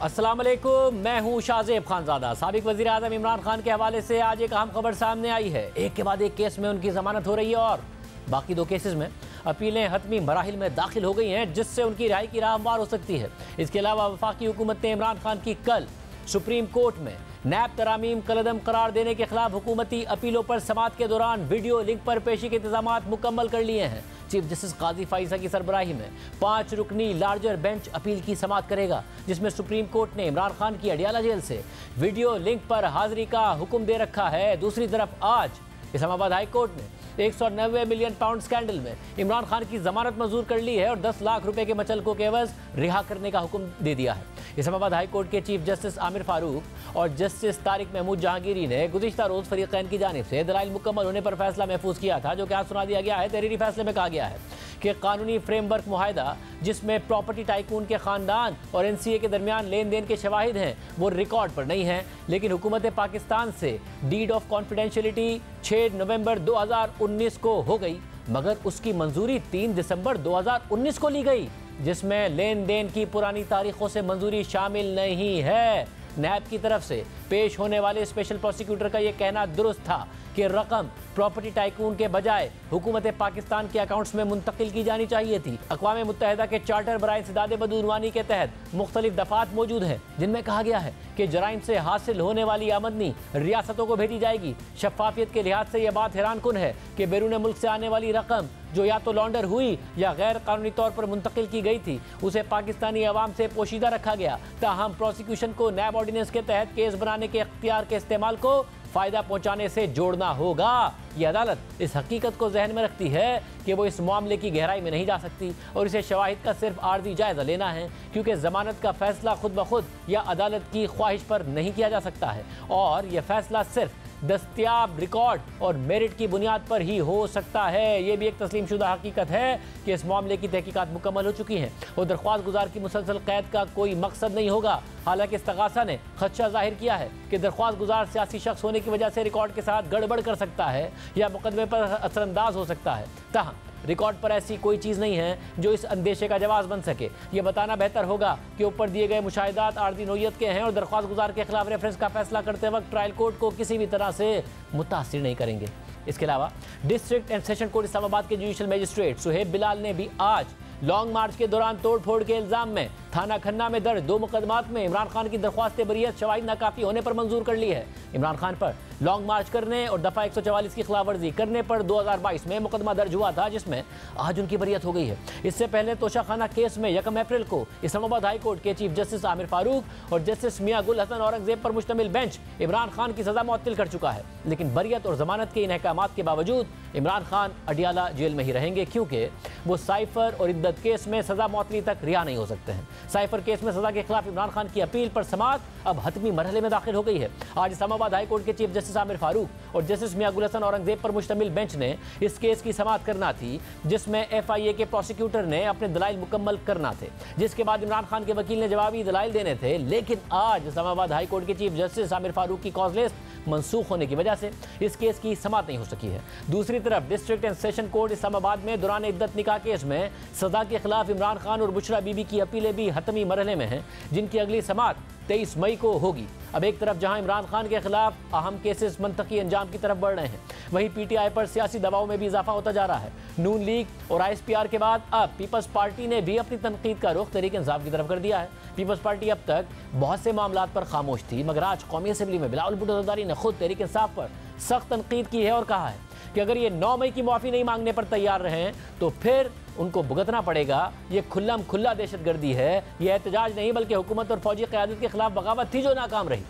अस्सलाम वालेकुम, मैं हूं शाहजेब खानजादा। साबिक वज़ीर आज़म इमरान खान के हवाले से आज एक अहम खबर सामने आई है। एक के बाद एक केस में उनकी जमानत हो रही है और बाकी दो केसेस में अपीलें हतमी मराहिल में दाखिल हो गई हैं, जिससे उनकी रिहाई की राह हमवार हो सकती है। इसके अलावा वफाकी हुकूमत ने इमरान खान की कल सुप्रीम कोर्ट में नैब तरामीम कलअदम करार देने के खिलाफ हुकूमती अपीलों पर समाअत के दौरान वीडियो लिंक पर पेशी के इंतजाम मुकम्मल कर लिए हैं। चीफ जस्टिस काजी फाइजा की सरबराही में 5 रुकनी लार्जर बेंच अपील की समाअत करेगा, जिसमें सुप्रीम कोर्ट ने इमरान खान की अडियाला जेल से वीडियो लिंक पर हाजिरी का हुक्म दे रखा है। दूसरी तरफ आज इस्लामाबाद हाई कोर्ट ने 190 मिलियन पाउंड स्कैंडल में इमरान खान की जमानत मंजूर कर ली है और 10 लाख रुपए के मचलकों के एवज रिहा करने का हुक्म दे दिया है। इस्लामाबाद हाई कोर्ट के चीफ जस्टिस आमिर फारूक और जस्टिस तारिक महमूद जहांगीरी ने गुज़िश्ता रोज फरीक़ैन की जानिब से दलाइल मुकम्मल होने पर फैसला महफूज किया था, जो कि आज सुना दिया गया है। तहरीरी फैसले में कहा गया है कि कानूनी फ्रेमवर्क मुआहिदा जिसमें प्रॉपर्टी टाइकून के खानदान और NCA के दरमियान लेन देन के शवाहिद हैं, वो रिकॉर्ड पर नहीं है, लेकिन हुकूमत पाकिस्तान से डीड ऑफ कॉन्फिडेंशियलिटी 6 नवंबर 2019 को हो गई, मगर उसकी मंजूरी 3 दिसंबर 2019 को ली गई, जिसमें लेन देन की पुरानी तारीखों से मंजूरी शामिल नहीं है। नैब की तरफ से पेश होने वाले स्पेशल प्रोसिक्यूटर का यह कहना दुरुस्त था कि रकम प्रॉपर्टी टाइकून के बजाय हुकूमत पाकिस्तान के अकाउंट्स में मुंतकिल की जानी चाहिए थी। अक़वाम मुत्तहिदा के चार्टर बराए इंसदाद बदूनवानी के तहत मुख्तलिफ दफात मौजूद हैं, जिनमें कहा गया है कि जराइम से हासिल होने वाली आमदनी रियासतों को भेजी जाएगी। शफाफियत के लिहाज से यह बात हैरान कुन है कि बैरून मुल्क से आने वाली रकम जो या तो लॉन्डर हुई या गैर कानूनी तौर पर मुंतकिल की गई थी, उसे पाकिस्तानी अवाम से पोशीदा रखा गया। ताहम प्रोसिक्यूशन को नैब ऑर्डिनेंस के तहत केस बनाने के इख्तियार के इस्तेमाल को फ़ायदा पहुंचाने से जोड़ना होगा। यह अदालत इस हकीकत को जहन में रखती है कि वो इस मामले की गहराई में नहीं जा सकती और इसे शवाहिद का सिर्फ आर्जी जायज़ा लेना है, क्योंकि ज़मानत का फ़ैसला खुद ब खुद या अदालत की ख्वाहिश पर नहीं किया जा सकता है और यह फ़ैसला सिर्फ दस्तियाब रिकॉर्ड और मेरिट की बुनियाद पर ही हो सकता है। ये भी एक तस्लीम शुदा हकीकत है कि इस मामले की तहकीकात मुकम्मल हो चुकी हैं और दरख्वास्त गुजार की मुसलसल कैद का कोई मकसद नहीं होगा। हालांकि इस्तगासा ने खदशा जाहिर किया है कि दरख्वास्त गुजार सियासी शख्स होने की वजह से रिकॉर्ड के साथ गड़बड़ कर सकता है या मुकदमे पर असरअंदाज हो सकता है। ताहम रिकॉर्ड पर ऐसी कोई चीज़ नहीं है जो इस अंदेशे का जवाब बन सके। ये बताना बेहतर होगा कि ऊपर दिए गए मुशाहिदात आर्जी नौयत के हैं और दरख्वास्त गुजार के खिलाफ रेफरेंस का फैसला करते वक्त ट्रायल कोर्ट को किसी भी तरह से मुतासिर नहीं करेंगे। इसके अलावा district and session court Islamabad के जुडिशल मजिस्ट्रेट सुहेब बिलाल ने भी आज लॉन्ग मार्च के दौरान तोड़फोड़ के इल्ज़ाम में थाना खन्ना में दर्ज 2 मुकदमात में इमरान खान की दरख्वास्त बरियत शवाहिद नाकाफी होने पर मंजूर कर ली है। इमरान खान पर लॉन्ग मार्च करने और दफ़ा 144 की खिलाफ वर्जी करने पर 2022 में मुकदमा दर्ज हुआ था, जिसमें आज उनकी बरियत हो गई है। इससे पहले तोशाखाना केस में 1 अप्रैल को इस्लामाबाद हाई कोर्ट के चीफ जस्टिस आमिर फारूक और जस्टिस मियां गुल हसन औरंगजेब पर मुश्तमिल बेंच इमरान खान की सज़ा मुअत्तल कर चुका है, लेकिन बरियत और जमानत के इन अहकामात के बावजूद इमरान खान अडियाला जेल में ही रहेंगे, क्योंकि वो साइफर और इद्दत केस में सज़ा मुअत्तली तक रिहा नहीं हो सकते हैं। साइफर केस में सज़ा के खिलाफ इमरान खान की अपील पर समाअत अब हतमी मरहले में दाखिल हो गई है। आज इस्लामाबाद हाई कोर्ट के चीफ जस्टिस आमिर फारूक और जस्टिस मियां गुल हसन औरंगजेब पर मुश्तमिल बेंच ने इस केस की समाअत करना थी, जिसमें FIA के प्रोसिक्यूटर ने अपने दलाइल मुकम्मल करना थे, जिसके बाद इमरान खान के वकील ने जवाबी दलाइल देने थे। लेकिन आज इस्लामाबाद हाई कोर्ट के चीफ जस्टिस आमिर फारूक की कॉज लिस्ट मनसूख होने की वजह से इस केस की समाअत नहीं हो सकी है। दूसरी तरफ district and session court Islamabad में दौरान इद्दत निकाह केस में सजा के खिलाफ इमरान खान और बुशरा बीबी की अपीलें भी हतमी मरहले में हैं, जिनकी अगली समाअत 23 मई को होगी। अब एक तरफ जहां इमरान खान के खिलाफ अहम केसेस मंतकी अंजाम की तरफ बढ़ रहे हैं, वहीं PTI पर सियासी दबाव में भी इजाफा होता जा रहा है। नून लीग और ISPR के बाद अब पीपल्स पार्टी ने भी अपनी तनकीद का रुख तहरीक इंसाफ की तरफ कर दिया है। पीपल्स पार्टी अब तक बहुत से मामलात पर खामोश थी, मगर आज कौमी असम्बली में बिलावल भुट्टो ज़रदारी ने खुद तहरीक इंसाफ पर सख्त तनकीद की है और कहा है कि अगर ये 9 मई की माफ़ी नहीं मांगने पर तैयार रहे तो फिर उनको भुगतना पड़ेगा। ये खुल्लम खुल्ला दहशतगर्दी है, ये एहतजाज नहीं बल्कि हुकूमत और फौजी क़यादत के खिलाफ बगावत थी जो नाकाम रही।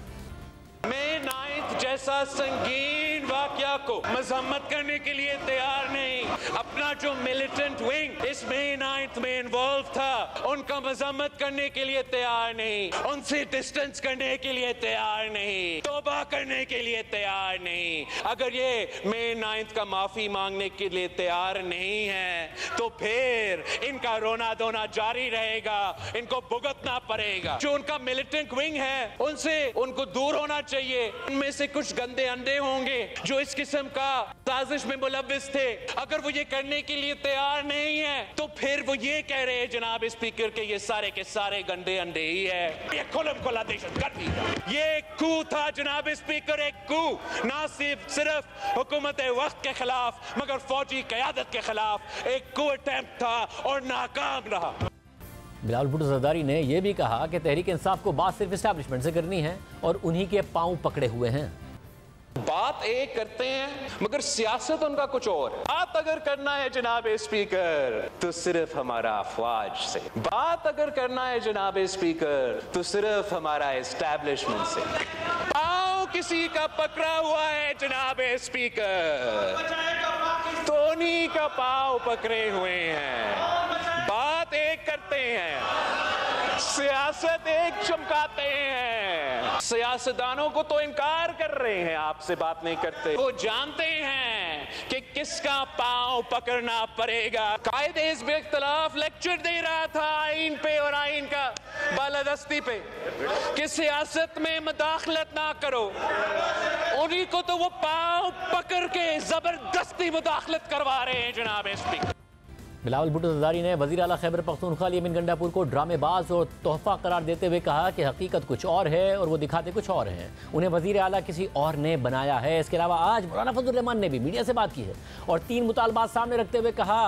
मैं 9 जैसा संगीन वाकया को मजम्मत करने के लिए तैयार नहीं। अपना जो मिलिटेंट विंग इस मई 9 में इन्वॉल्व था, उनका मजम्मत करने के लिए तैयार नहीं, उनसे डिस्टेंस करने के लिए तैयार नहीं, तौबा करने के लिए तैयार नहीं। अगर ये मई 9 का माफी मांगने के लिए तैयार नहीं है तो फिर इनका रोना धोना जारी रहेगा, इनको भुगतना पड़ेगा। जो उनका मिलिटेंट विंग है उनसे उनको दूर होना चाहिए। उनमें से कुछ गंदे अंडे होंगे जो इस किस्म का साजिश में मुलव्विस थे, अगर वो ये करने के लिए तैयार नहीं है तो फिर वो ये कह रहे हैं जनाब स्पीकर के ये सारे के सारे गंदे अंडे ही है। ये खुलम खुला दहशतगर्दी था, ये कू था जनाब स्पीकर, एक कू, ना सिर्फ हुकूमत वक्त के खिलाफ मगर फौजी क़यादत के खिलाफ एक कू अटेम्प्ट था और नाकाम रहा। बिलावल भुट्टो ज़रदारी ने यह भी कहा कि तहरीक इंसाफ को बात सिर्फ इस्टेब्लिशमेंट से करनी है और उन्हीं के पांव पकड़े हुए हैं। बात एक करते हैं मगर सियासत उनका कुछ और। बात अगर करना है जनाब स्पीकर तो सिर्फ हमारा अफवाज से, बात अगर करना है जनाब स्पीकर तो सिर्फ हमारा एस्टैब्लिशमेंट से। पाँव किसी का पकड़ा हुआ है जनाब स्पीकर तो उन्हीं का पाँव पकड़े हुए हैं। बात एक करते हैं, सियासत एक चमकाते हैं। सियासतदानों को तो इनकार कर रहे हैं, आपसे बात नहीं करते। वो जानते हैं कि किसका पांव पकड़ना पड़ेगा। कायदे हिज़्ब इख्तिलाफ लेक्चर दे रहा था आइन पे और आइन का बालादस्ती पे कि सियासत में मुदाखलत ना करो, उन्हीं को तो वो पांव पकड़ के जबरदस्ती मुदाखलत करवा रहे हैं जनाब स्पीकर। बिलावल भुट्टो ज़रदारी ने वज़ीर आला खैबर पख्तूनख्वा यमीन गंडापुर को ड्रामेबाज और तोहफा करार देते हुए कहा कि हकीकत कुछ और है और वो दिखाते कुछ और हैं। उन्हें वज़ीर आला किसी और ने बनाया है। इसके अलावा आज मौलाना फजलुर रहमान ने भी मीडिया से बात की है और 3 मुतालबात सामने रखते हुए कहा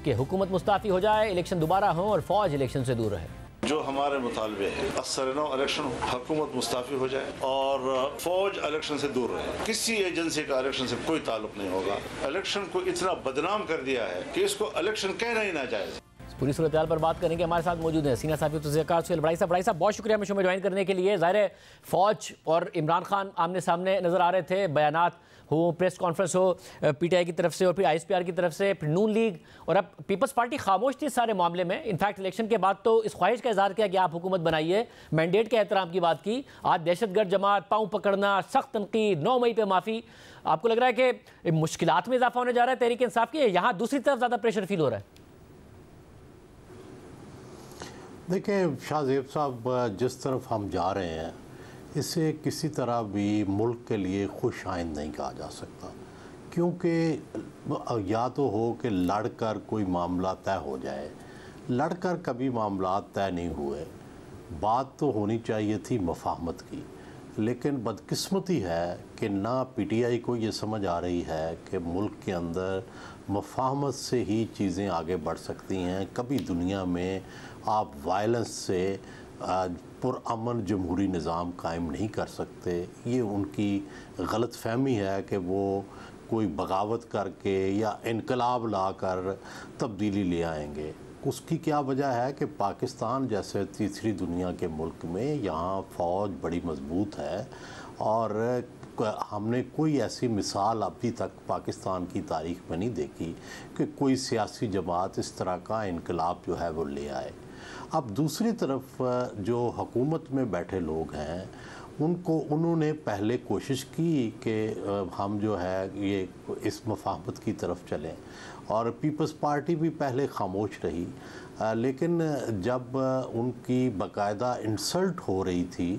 कि हुकूमत मुस्ताफ़ी हो जाए, इलेक्शन दोबारा हो और फ़ौज इलेक्शन से दूर रहे। जो हमारे मुतालबे हैं असरनो इलेक्शन, हुकूमत मुस्ताफ़ी हो जाए और फौज इलेक्शन से दूर रहे। किसी एजेंसी का इलेक्शन से कोई ताल्लुक नहीं होगा। इलेक्शन को इतना बदनाम कर दिया है कि इसको इलेक्शन कहना ही ना जाए। पूरी सूरत हाल पर बात करेंगे। हमारे साथ मौजूद हैं सीनियर साहब बड़ाई साहब बहुत शुक्रिया हमें शो में ज्वाइन करने के लिए। ज़ाहिर है फौज और इमरान खान आमने सामने नज़र आ रहे थे, बयानात हो, प्रेस कॉन्फ्रेंस हो पीटीआई की तरफ से और फिर आईएसपीआर की तरफ से, फिर नून लीग और अब पीपल्स पार्टी खामोश थी इस सारे मामले में। इनफैक्ट इलेक्शन के बाद तो इस ख्वाहिश का इजहार किया कि आप हुकूमत बनाइए, मैंडेट के एहतराम की बात की। आज दहशतगर्द जमात, पाँव पकड़ना, सख्त तनकीद, 9 मई पर माफ़ी। आपको लग रहा है कि मुश्किलात में इजाफा होने जा रहा है तहरीक इंसाफ की, यहाँ दूसरी तरफ ज़्यादा प्रेशर फील हो रहा है? देखिए शाहजेब साहब, जिस तरफ हम जा रहे हैं इसे किसी तरह भी मुल्क के लिए खुश आइंद नहीं कहा जा सकता, क्योंकि या तो हो कि लड़कर कोई मामला तय हो जाए, लड़कर कभी मामला तय नहीं हुए। बात तो होनी चाहिए थी मफाहमत की, लेकिन बदकिस्मती है कि ना पीटीआई को ये समझ आ रही है कि मुल्क के अंदर मफाहमत से ही चीज़ें आगे बढ़ सकती हैं। कभी दुनिया में आप वायलेंस से पुरअमन जमहूरी निज़ाम कायम नहीं कर सकते। ये उनकी गलत फहमी है कि वो कोई बगावत करके या इनकलाब लाकर तब्दीली ले आएंगे। उसकी क्या वजह है कि पाकिस्तान जैसे तीसरी दुनिया के मुल्क में यहाँ फ़ौज बड़ी मजबूत है और हमने कोई ऐसी मिसाल अभी तक पाकिस्तान की तारीख़ में नहीं देखी कि कोई सियासी जमात इस तरह का इनकलाब जो है वो ले आए। अब दूसरी तरफ जो हुकूमत में बैठे लोग हैं उन्होंने पहले कोशिश की कि हम जो है ये इस मफाहमत की तरफ चलें और पीपल्स पार्टी भी पहले खामोश रही, लेकिन जब उनकी बाकायदा इंसल्ट हो रही थी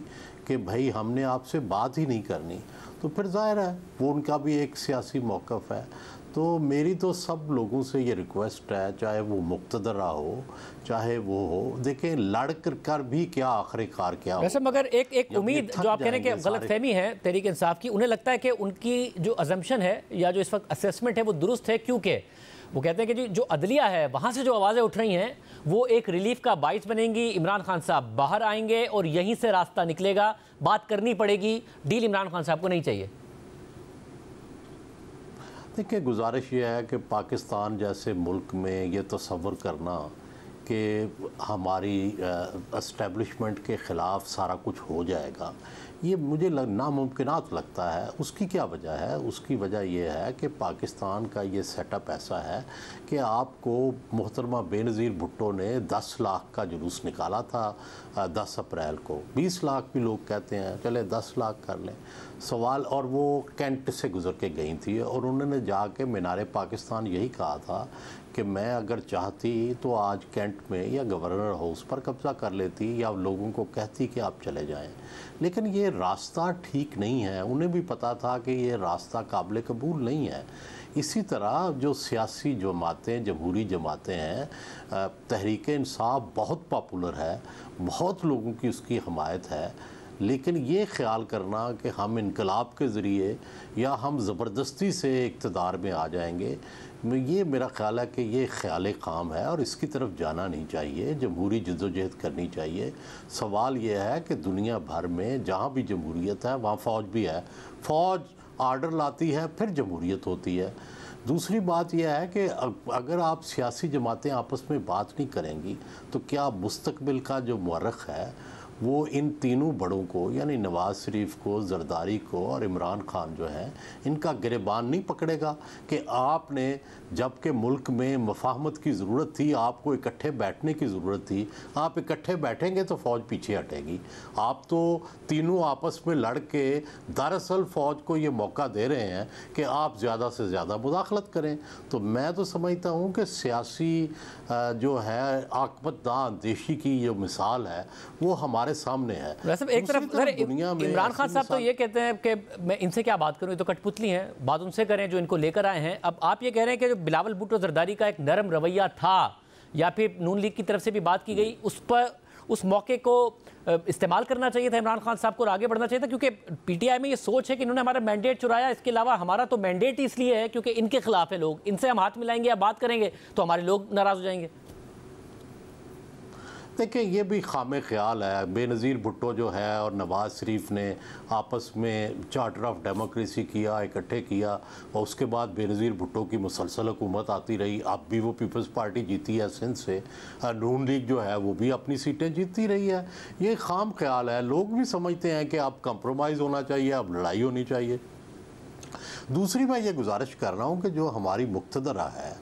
कि भाई हमने आपसे बात ही नहीं करनी, तो फिर जाहिर है वो उनका भी एक सियासी मौक़िफ़ है। तो मेरी तो सब लोगों से ये रिक्वेस्ट है, चाहे वो मुक़्तदर हो चाहे वो हो, देखें लड़ कर भी क्या आखिरकार क्या वैसे मगर एक उम्मीद जो आप कह रहे हैं कि गलत फहमी है तहरीक इंसाफ की, उन्हें लगता है कि उनकी जो अजम्पशन है या जो इस वक्त असेसमेंट है वो दुरुस्त है, क्योंकि वो कहते हैं कि जो अदलिया है वहाँ से जो आवाज़ें उठ रही हैं वो एक रिलीफ का बाइस बनेंगी। इमरान खान साहब बाहर आएंगे और यहीं से रास्ता निकलेगा, बात करनी पड़ेगी, डील इमरान खान साहब को नहीं चाहिए। देखिए गुजारिश ये है कि पाकिस्तान जैसे मुल्क में ये तसव्वुर करना कि हमारी एस्टेब्लिशमेंट के ख़िलाफ़ सारा कुछ हो जाएगा, ये मुझे नामुमकिनात लगता है। उसकी क्या वजह है? उसकी वजह यह है कि पाकिस्तान का ये सेटअप ऐसा है कि आपको मोहतरमा बेनज़ीर भुट्टो ने 10 लाख का जुलूस निकाला था 10 अप्रैल को, 20 लाख भी लोग कहते हैं, चले 10 लाख कर लें सवाल। और वो कैंट से गुज़र के गई थी और उन्होंने जाके मीनार पाकिस्तान यही कहा था कि मैं अगर चाहती तो आज कैंट में या गवर्नर हाउस पर कब्ज़ा कर लेती या लोगों को कहती कि आप चले जाएं, लेकिन ये रास्ता ठीक नहीं है, उन्हें भी पता था कि ये रास्ता काबिल कबूल नहीं है। इसी तरह जो सियासी जमातें, जमहूरी जमातें हैं, तहरीक इंसाफ बहुत पॉपुलर है, बहुत लोगों की उसकी हमायत है, लेकिन ये ख्याल करना कि हम इनकलाब के ज़रिए या हम ज़बरदस्ती से इक़्तिदार में आ जाएंगे, ये मेरा ख्याल है कि ये ख्याल काम है और इसकी तरफ जाना नहीं चाहिए। जमहूरी जद्दोजहद करनी चाहिए। सवाल ये है कि दुनिया भर में जहाँ भी जमहूरियत है वहाँ फ़ौज भी है, फ़ौज आर्डर लाती है, फिर जमहूरियत होती है। दूसरी बात यह है कि अगर आप सियासी जमातें आपस में बात नहीं करेंगी तो क्या मुस्तकबिल का जो मुअर्रिख है वो इन तीनों बड़ों को, यानी नवाज़ शरीफ को, ज़रदारी को और इमरान खान जो है, इनका गिरबान नहीं पकड़ेगा कि आपने, जबकि मुल्क में मफाहमत की ज़रूरत थी, आपको इकट्ठे बैठने की ज़रूरत थी, आप इकट्ठे बैठेंगे तो फ़ौज पीछे हटेगी। आप तो तीनों आपस में लड़ के दरअसल फ़ौज को ये मौका दे रहे हैं कि आप ज़्यादा से ज़्यादा मुदाखलत करें। तो मैं तो समझता हूँ कि सियासी जो है आकबतदां अंदेशी की जो मिसाल है वो हमारे सामने है। वैसे एक तरफ इमरान खान साहब तो ये कहते हैं कि मैं इनसे क्या बात करूं, ये तो कठपुतली हैं, बात उनसे करें जो इनको लेकर आए हैं। अब आप ये कह रहे हैं कि जो बिलावल भुट्टो जरदारी का एक नरम रवैया था या फिर नून लीग की तरफ से भी बात की गई, उस पर उस मौके को इस्तेमाल करना चाहिए था इमरान खान साहब को और आगे बढ़ना चाहिए था, क्योंकि पीटीआई में ये सोच है कि इन्होंने हमारा मैंडेट चुराया। इसके अलावा हमारा तो मैंडेट ही इसलिए है क्योंकि इनके खिलाफ है लोग, इनसे हम हाथ मिलाएंगे या बात करेंगे तो हमारे लोग नाराज हो जाएंगे। देखिए, ये भी खामे ख्याल है। बेनज़ीर भुट्टो जो है और नवाज़ शरीफ ने आपस में चार्टर ऑफ डेमोक्रेसी किया, इकट्ठे किया, और उसके बाद बेनज़ीर भुट्टो की मुसलसल हुकूमत आती रही। अब भी वो पीपल्स पार्टी जीती है सिंध से, नून लीग जो है वो भी अपनी सीटें जीतती रही है। ये खाम ख्याल है। लोग भी समझते हैं कि अब कंप्रोमाइज़ होना चाहिए, अब लड़ाई होनी चाहिए। दूसरी मैं ये गुजारिश कर रहा हूँ कि जो हमारी मुक़्तदरा है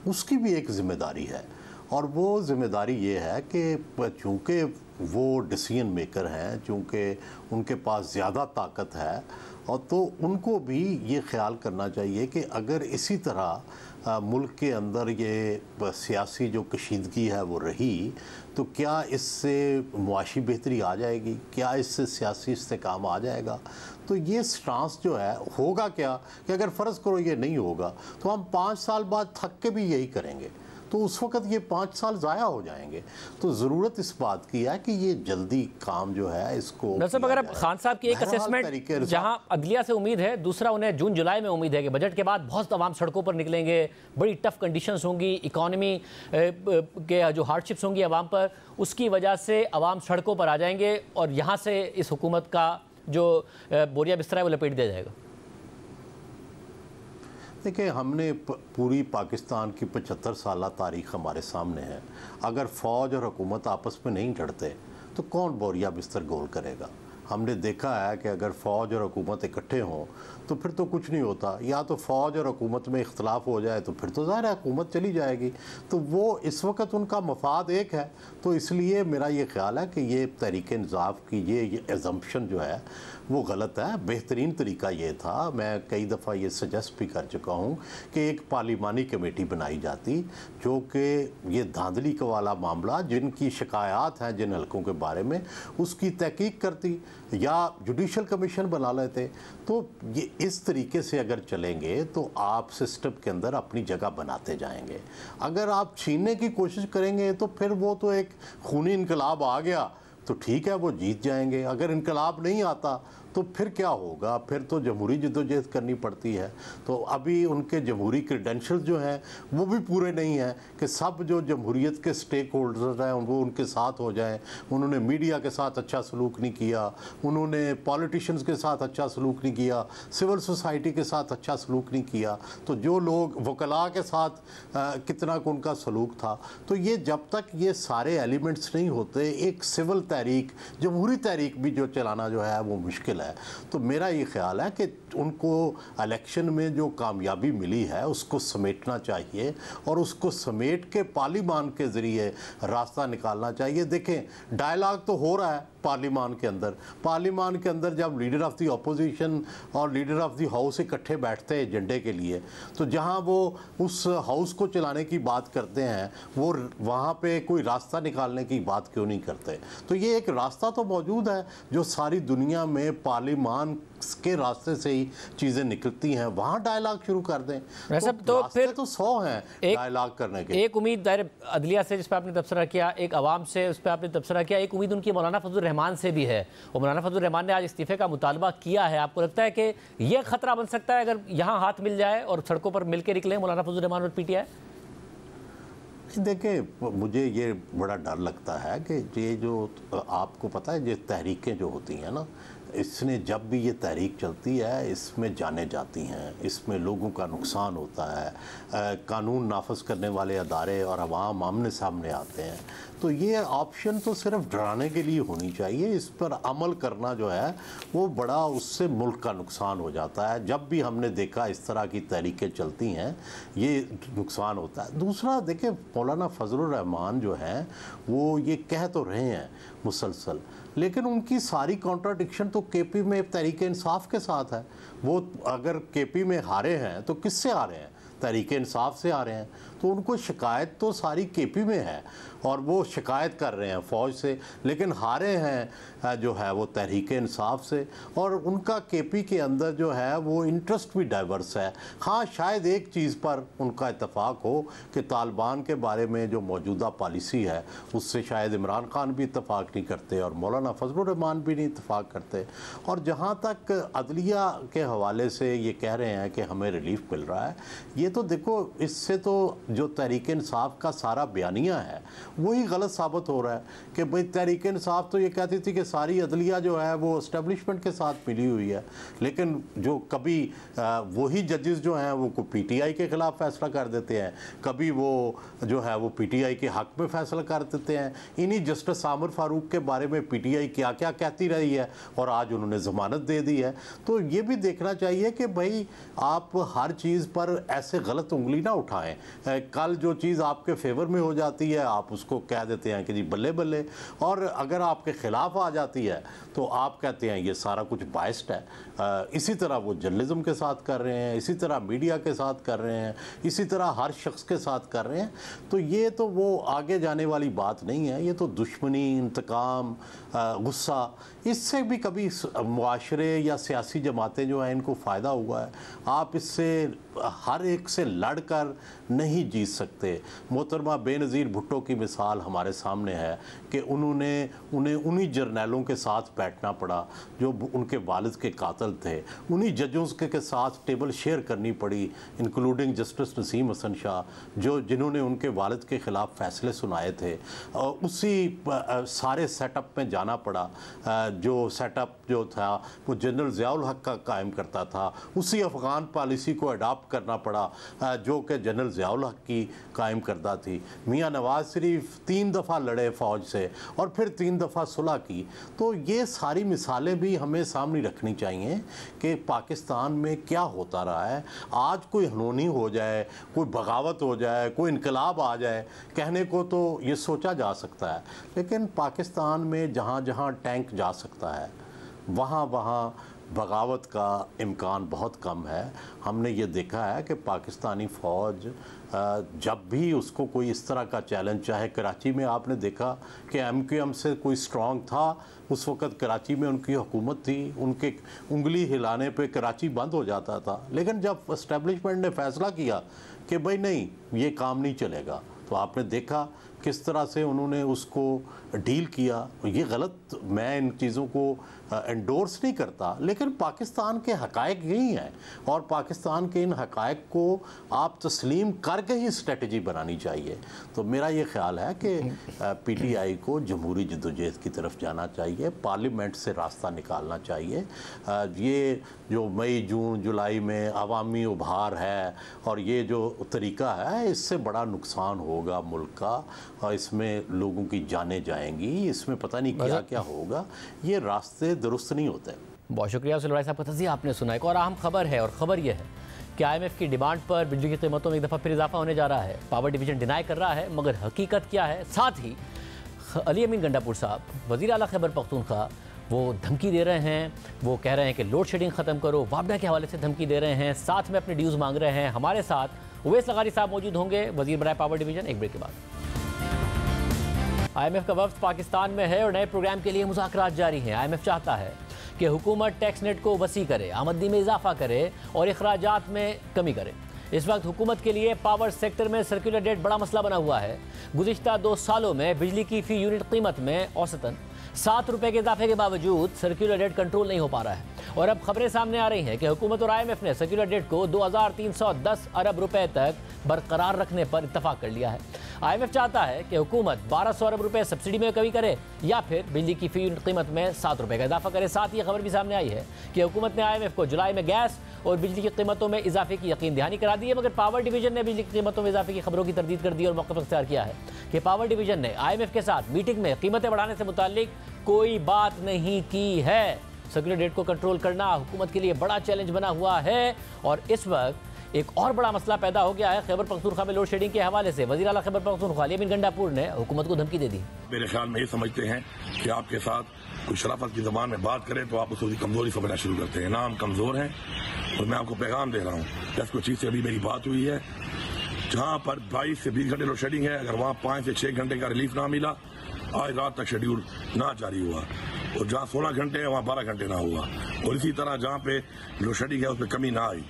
उसकी भी एक ज़िम्मेदारी है, और वो ज़िम्मेदारी ये है कि चूँकि वो डिसीजन मेकर हैं, चूँकि उनके पास ज़्यादा ताकत है, और तो उनको भी ये ख्याल करना चाहिए कि अगर इसी तरह मुल्क के अंदर ये सियासी जो कशीदगी है वो रही तो क्या इससे मुआशी बेहतरी आ जाएगी, क्या इससे सियासी इस्तेकाम आ जाएगा। तो ये स्टांस जो है होगा क्या कि अगर फ़र्ज़ करो ये नहीं होगा तो हम 5 साल बाद थक के भी यही करेंगे, तो उस वक्त ये 5 साल ज़ाया हो जाएंगे। तो ज़रूरत इस बात की है कि ये जल्दी काम जो है इसको मतलब अगर खान साहब की एक असेसमेंट, जहां अदलिया से उम्मीद है, दूसरा उन्हें जून जुलाई में उम्मीद है कि बजट के बाद बहुत आवाम सड़कों पर निकलेंगे, बड़ी टफ कंडीशंस होंगी, इकॉनमी के जो हार्डशिप्स होंगी आवाम पर, उसकी वजह से आवाम सड़कों पर आ जाएंगे और यहाँ से इस हुकूमत का जो बोरिया बिस्तरा है वो लपेट दिया जाएगा। देखिए, हमने पूरी पाकिस्तान की 75 साल तारीख़ हमारे सामने है। अगर फ़ौज और हुकूमत आपस में नहीं लड़ते तो कौन बोरिया बिस्तर गोल करेगा। हमने देखा है कि अगर फ़ौज और हुकूमत इकट्ठे हों तो फिर तो कुछ नहीं होता, या तो फ़ौज और हुकूमत में इख्तलाफ हो जाए तो फिर तो ज़ाहिर है हुकूमत चली जाएगी। तो वो इस वक्त उनका मफाद एक है, तो इसलिए मेरा ये ख्याल है कि ये तहरीक इंसाफ की ये एजम्पशन जो है वो गलत है। बेहतरीन तरीका ये था, मैं कई दफ़ा ये सजेस्ट भी कर चुका हूँ कि एक पार्लिमानी कमेटी बनाई जाती जो कि ये धांधली का वाला मामला, जिनकी शिकायत हैं जिन हलकों के बारे में, उसकी तहकीक करती, या जुडिशल कमीशन बना लेते। तो ये इस तरीके से अगर चलेंगे तो आप सिस्टम के अंदर अपनी जगह बनाते जाएंगे। अगर आप छीनने की कोशिश करेंगे तो फिर वो तो एक खूनी इनकलाब आ गया तो ठीक है, वो जीत जाएंगे। अगर इनकलाब नहीं आता तो फिर क्या होगा, फिर तो जमहूरी जद्दोजहद करनी पड़ती है। तो अभी उनके जमहूरी क्रेडेंशियल्स जो हैं वो भी पूरे नहीं हैं कि सब जो जमहूरियत के स्टेक होल्डर्स हैं वो उनके साथ हो जाएं। उन्होंने मीडिया के साथ अच्छा सलूक नहीं किया, उन्होंने पॉलिटिशियंस के साथ अच्छा सलूक नहीं किया, सिविल सोसाइटी के साथ अच्छा सलूक नहीं किया। तो जो लोग वकला के साथ कितना उनका सलूक था। तो ये जब तक ये सारे एलिमेंट्स नहीं होते, एक सिविल तहरीक, जमहूरी तहरीक भी जो चलाना जो है वो मुश्किल है। तो मेरा ये ख्याल है कि उनको इलेक्शन में जो कामयाबी मिली है उसको समेटना चाहिए और उसको समेट के पार्लियामान के ज़रिए रास्ता निकालना चाहिए। देखें, डायलॉग तो हो रहा है, पार्लियामान के अंदर जब लीडर ऑफ द अपोजिशन और लीडर ऑफ द हाउस इकट्ठे बैठते हैं एजेंडे के लिए, तो जहां वो उस हाउस को चलाने की बात करते हैं, वो वहां पे कोई रास्ता निकालने की बात क्यों नहीं करते? तो ये एक रास्ता तो मौजूद है जो सारी दुनिया में पार्लियामान के रास्ते से ही चीज़ें निकलती हैं, वहाँ डायलॉग शुरू कर दें। तो फिर तो 100 हैं डायलॉग करने के। एक उम्मीद दायरे अदलिया से जिस पर आपने तबसरा किया, एक आवाम से उस पर आपने तबसरा किया, एक उम्मीद उनकी मौलाना फजल रहमान से भी है। और मौलाना फजल रहमान ने आज इस्तीफे का मुतालबा किया है। आपको लगता है कि यह खतरा बन सकता है अगर यहाँ हाथ मिल जाए और सड़कों पर मिलकर निकले मौलाना फजल रहमान और PTI? देखिए, मुझे ये बड़ा डर लगता है कि ये जो आपको पता है, ये तहरीकें जो होती हैं ना, इसने जब भी ये तहरीक चलती है, इसमें जाने जाती हैं, इसमें लोगों का नुकसान होता है, कानून नाफज करने वाले अदारे और अवाम आमने सामने आते हैं। तो ये ऑप्शन तो सिर्फ डराने के लिए होनी चाहिए, इस पर अमल करना जो है वो बड़ा, उससे मुल्क का नुकसान हो जाता है। जब भी हमने देखा इस तरह की तहरीकें चलती हैं, ये नुकसान होता है। दूसरा, देखिए, मौलाना फजलुर रहमान जो हैं वो ये कह तो रहे हैं मुसलसल, लेकिन उनकी सारी कॉन्ट्राडिक्शन तो KP में तहरीक इंसाफ के साथ है। वो अगर KP में हारे हैं तो किससे हारे हैं? तहरीक इंसाफ से आ रहे हैं। तो उनको शिकायत तो सारी KP में है और वो शिकायत कर रहे हैं फ़ौज से, लेकिन हारे हैं जो है वो तहरीक इंसाफ से। और उनका KP के अंदर जो है वो इंटरेस्ट भी डाइवर्स है। हाँ, शायद एक चीज़ पर उनका इत्तफाक हो कि तालिबान के बारे में जो मौजूदा पॉलिसी है उससे शायद इमरान खान भी इत्तफाक नहीं करते और मौलाना फजलुर रहमान भी नहीं इत्तफाक करते। और जहाँ तक अदलिया के हवाले से ये कह रहे हैं कि हमें रिलीफ मिल रहा है, ये तो देखो, इससे तो जो तहरीक इंसाफ का सारा बयानिया है वही गलत साबित हो रहा है कि भाई तहरीक इंसाफ तो ये कहती थी कि सारी अदलिया जो है वो एस्टेब्लिशमेंट के साथ मिली हुई है, लेकिन जो कभी वही जजेस जो हैं वो PTI के ख़िलाफ़ फैसला कर देते हैं, कभी वो जो है वो PTI के हक़ में फ़ैसला कर देते हैं। इन्हीं जस्टिस आमिर फ़ारूक के बारे में PTI क्या क्या कहती रही है और आज उन्होंने ज़मानत दे दी है। तो ये भी देखना चाहिए कि भाई आप हर चीज़ पर ऐसे गलत उंगली ना उठाएं। कल जो चीज़ आपके फेवर में हो जाती है आप उसको कह देते हैं कि जी बल्ले बल्ले, और अगर आपके ख़िलाफ़ आ जाती है तो आप कहते हैं ये सारा कुछ बाइस्ड है। इसी तरह वो जर्नलिज्म के साथ कर रहे हैं, इसी तरह मीडिया के साथ कर रहे हैं, इसी तरह हर शख्स के साथ कर रहे हैं। तो ये तो वो आगे जाने वाली बात नहीं है। ये तो दुश्मनी, इंतकाम, गुस्सा, इससे भी कभी मुआशरे या सियासी जमातें जो हैं इनको फ़ायदा हुआ है। आप इससे हर एक से लड़कर नहीं जीत सकते। मोहतरमा बेनज़ीर भुट्टो की मिसाल हमारे सामने है कि उन्हें उन्हीं जर्नैलों के साथ बैठना पड़ा जो उनके वालिद के कातिल थे, उन्हीं जजों के साथ टेबल शेयर करनी पड़ी, इंक्लूडिंग जस्टिस नसीम हसन शाह जिन्होंने उनके वालिद के ख़िलाफ़ फ़ैसले सुनाए थे। उसी सारे सेटअप में जाना पड़ा जो सेटअप जो था वो जनरल ज़ियाउल हक का कायम करता था। उसी अफ़गान पॉलिसी को अडॉप्ट करना पड़ा जो कि जनरल ज़ियाउल हक की कायम करता थी। मियाँ नवाज़ शरीफ 3 दफ़ा लड़े फ़ौज से और फिर 3 दफ़ा सुलह की। तो ये सारी मिसालें भी हमें सामने रखनी चाहिए कि पाकिस्तान में क्या होता रहा है। आज कोई हनोनी हो जाए, कोई बगावत हो जाए, कोई इनकलाब आ जाए, कहने को तो ये सोचा जा सकता है, लेकिन पाकिस्तान में जहाँ जहाँ टैंक जा सकता है वहाँ वहाँ बगावत का इम्कान बहुत कम है। हमने ये देखा है कि पाकिस्तानी फ़ौज जब भी उसको कोई इस तरह का चैलेंज, चाहे कराची में आपने देखा कि MQM से कोई स्ट्रॉन्ग था, उस वक़्त कराची में उनकी हुकूमत थी, उनके उंगली हिलाने पे कराची बंद हो जाता था। लेकिन जब इस्टेब्लिशमेंट ने फ़ैसला किया कि भाई नहीं, ये काम नहीं चलेगा, तो आपने देखा किस तरह से उन्होंने उसको डील किया। ये गलत, मैं इन चीज़ों को एंडोर्स नहीं करता, लेकिन पाकिस्तान के हक़ाइक़ यही हैं और पाकिस्तान के इन हक़ाइक़ को आप तस्लीम करके ही स्ट्रेटजी बनानी चाहिए। तो मेरा ये ख़्याल है कि PTI को जमहूरी जद्दोजहद की तरफ जाना चाहिए, पार्लियामेंट से रास्ता निकालना चाहिए। ये जो मई, जून, जुलाई में अवामी उभार है और ये जो तरीक़ा है, इससे बड़ा नुकसान होगा मुल्क का और इसमें लोगों की जानें जाएंगी, इसमें पता नहीं क्या क्या होगा। ये रास्ते दुरुस्त नहीं होते। बहुत शुक्रिया सुलवाई साहब का तज़किया आपने सुना। एक और अहम खबर है और ख़बर यह है कि IMF की डिमांड पर बिजली की कीमतों में एक दफ़ा फिर इजाफा होने जा रहा है। पावर डिवीज़न डिनाई कर रहा है, मगर हकीकत क्या है? साथ ही अली अमीन गंडापुर साहब, वज़ीर आला खैबर पख्तूनख्वा, वो धमकी दे रहे हैं, वो कह रहे हैं कि लोड शेडिंग ख़त्म करो, वापडा के हवाले से धमकी दे रहे हैं, साथ में अपने ड्यूज़ मांग रहे हैं। हमारे साथ उवैस लगारी साहब मौजूद होंगे, वज़ीर बराए पावर डिवीज़न। एक ब्रेक के बाद IMF का वफ्द पाकिस्तान में है और नए प्रोग्राम के लिए मुज़ाकरात जारी हैं। IMF चाहता है कि हुकूमत टैक्स नेट को वसी करे, आमदनी में इजाफा करे और अखराजात में कमी करे। इस वक्त हुकूमत के लिए पावर सेक्टर में सर्कुलर डेट बड़ा मसला बना हुआ है। गुज़िश्ता 2 सालों में बिजली की फ़ी यूनिट कीमत में औसतन 7 रुपये के इजाफे के बावजूद सर्कुलर डेट कंट्रोल नहीं हो पा रहा है और अब खबरें सामने आ रही हैं कि हुकूमत और IMF ने सर्कुलर डेट को 2310 अरब रुपए तक बरकरार रखने पर इत्तफाक कर लिया है। IMF चाहता है कि हुकूमत 1200 अरब रुपए सब्सिडी में कमी करे या फिर बिजली की फ़ी यूनिट कीमत में 7 रुपये का इजाफा करे। साथ ही खबर भी सामने आई है कि हुकूमत ने IMF को जुलाई में गैस और बिजली की कीमतों में इजाफे की यकीन दहानी करा दी है, मगर पावर डिवीजन ने बिजली की कीमतों में इजाफे की खबरों की तरदीद कर दी और मौक़िफ़ इख्तियार किया है कि पावर डिवीजन ने IMF के साथ मीटिंग में कीमतें बढ़ाने से मुताल्लिक कोई बात नहीं की है। सर्कुलर डेट को कंट्रोल करना हुकूमत के लिए बड़ा चैलेंज बना हुआ है और इस वक्त एक और बड़ा मसला पैदा हो गया है खैबर पख्तूनख्वा में लोड शेडिंग के हवाले से। वज़ीर आला खैबर पख्तूनख्वा अली अमीन गंडापुर ने हुकूमत को धमकी दे दी। मेरे ख्याल में ये समझते हैं कि आपके साथ कोई शराफत की ज़बान में बात करे तो आप उसकी कमजोरी समझना शुरू करते हैं। ना हम कमज़ोर हैं और मैं आपको पैगाम दे रहा हूँ। दस को चीज़ से अभी मेरी बात हुई है, जहाँ पर 22 से 20 घंटे लोड शेडिंग है, अगर वहाँ 5 से 6 घंटे का रिलीफ ना मिला, आज रात तक शेड्यूल ना जारी हुआ और जहाँ 16 घंटे है वहाँ 12 घंटे ना हुआ और इसी तरह जहाँ पे लोड शेडिंग है उस पर कमी ना आई,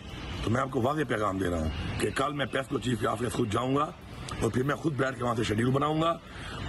तो मैं आपको वाज़ेह पैगाम दे रहा हूँ कि कल मैं पेस्को चीफ के ऑफिस खुद जाऊँगा और फिर मैं खुद बैठ के वहाँ से शेड्यूल बनाऊंगा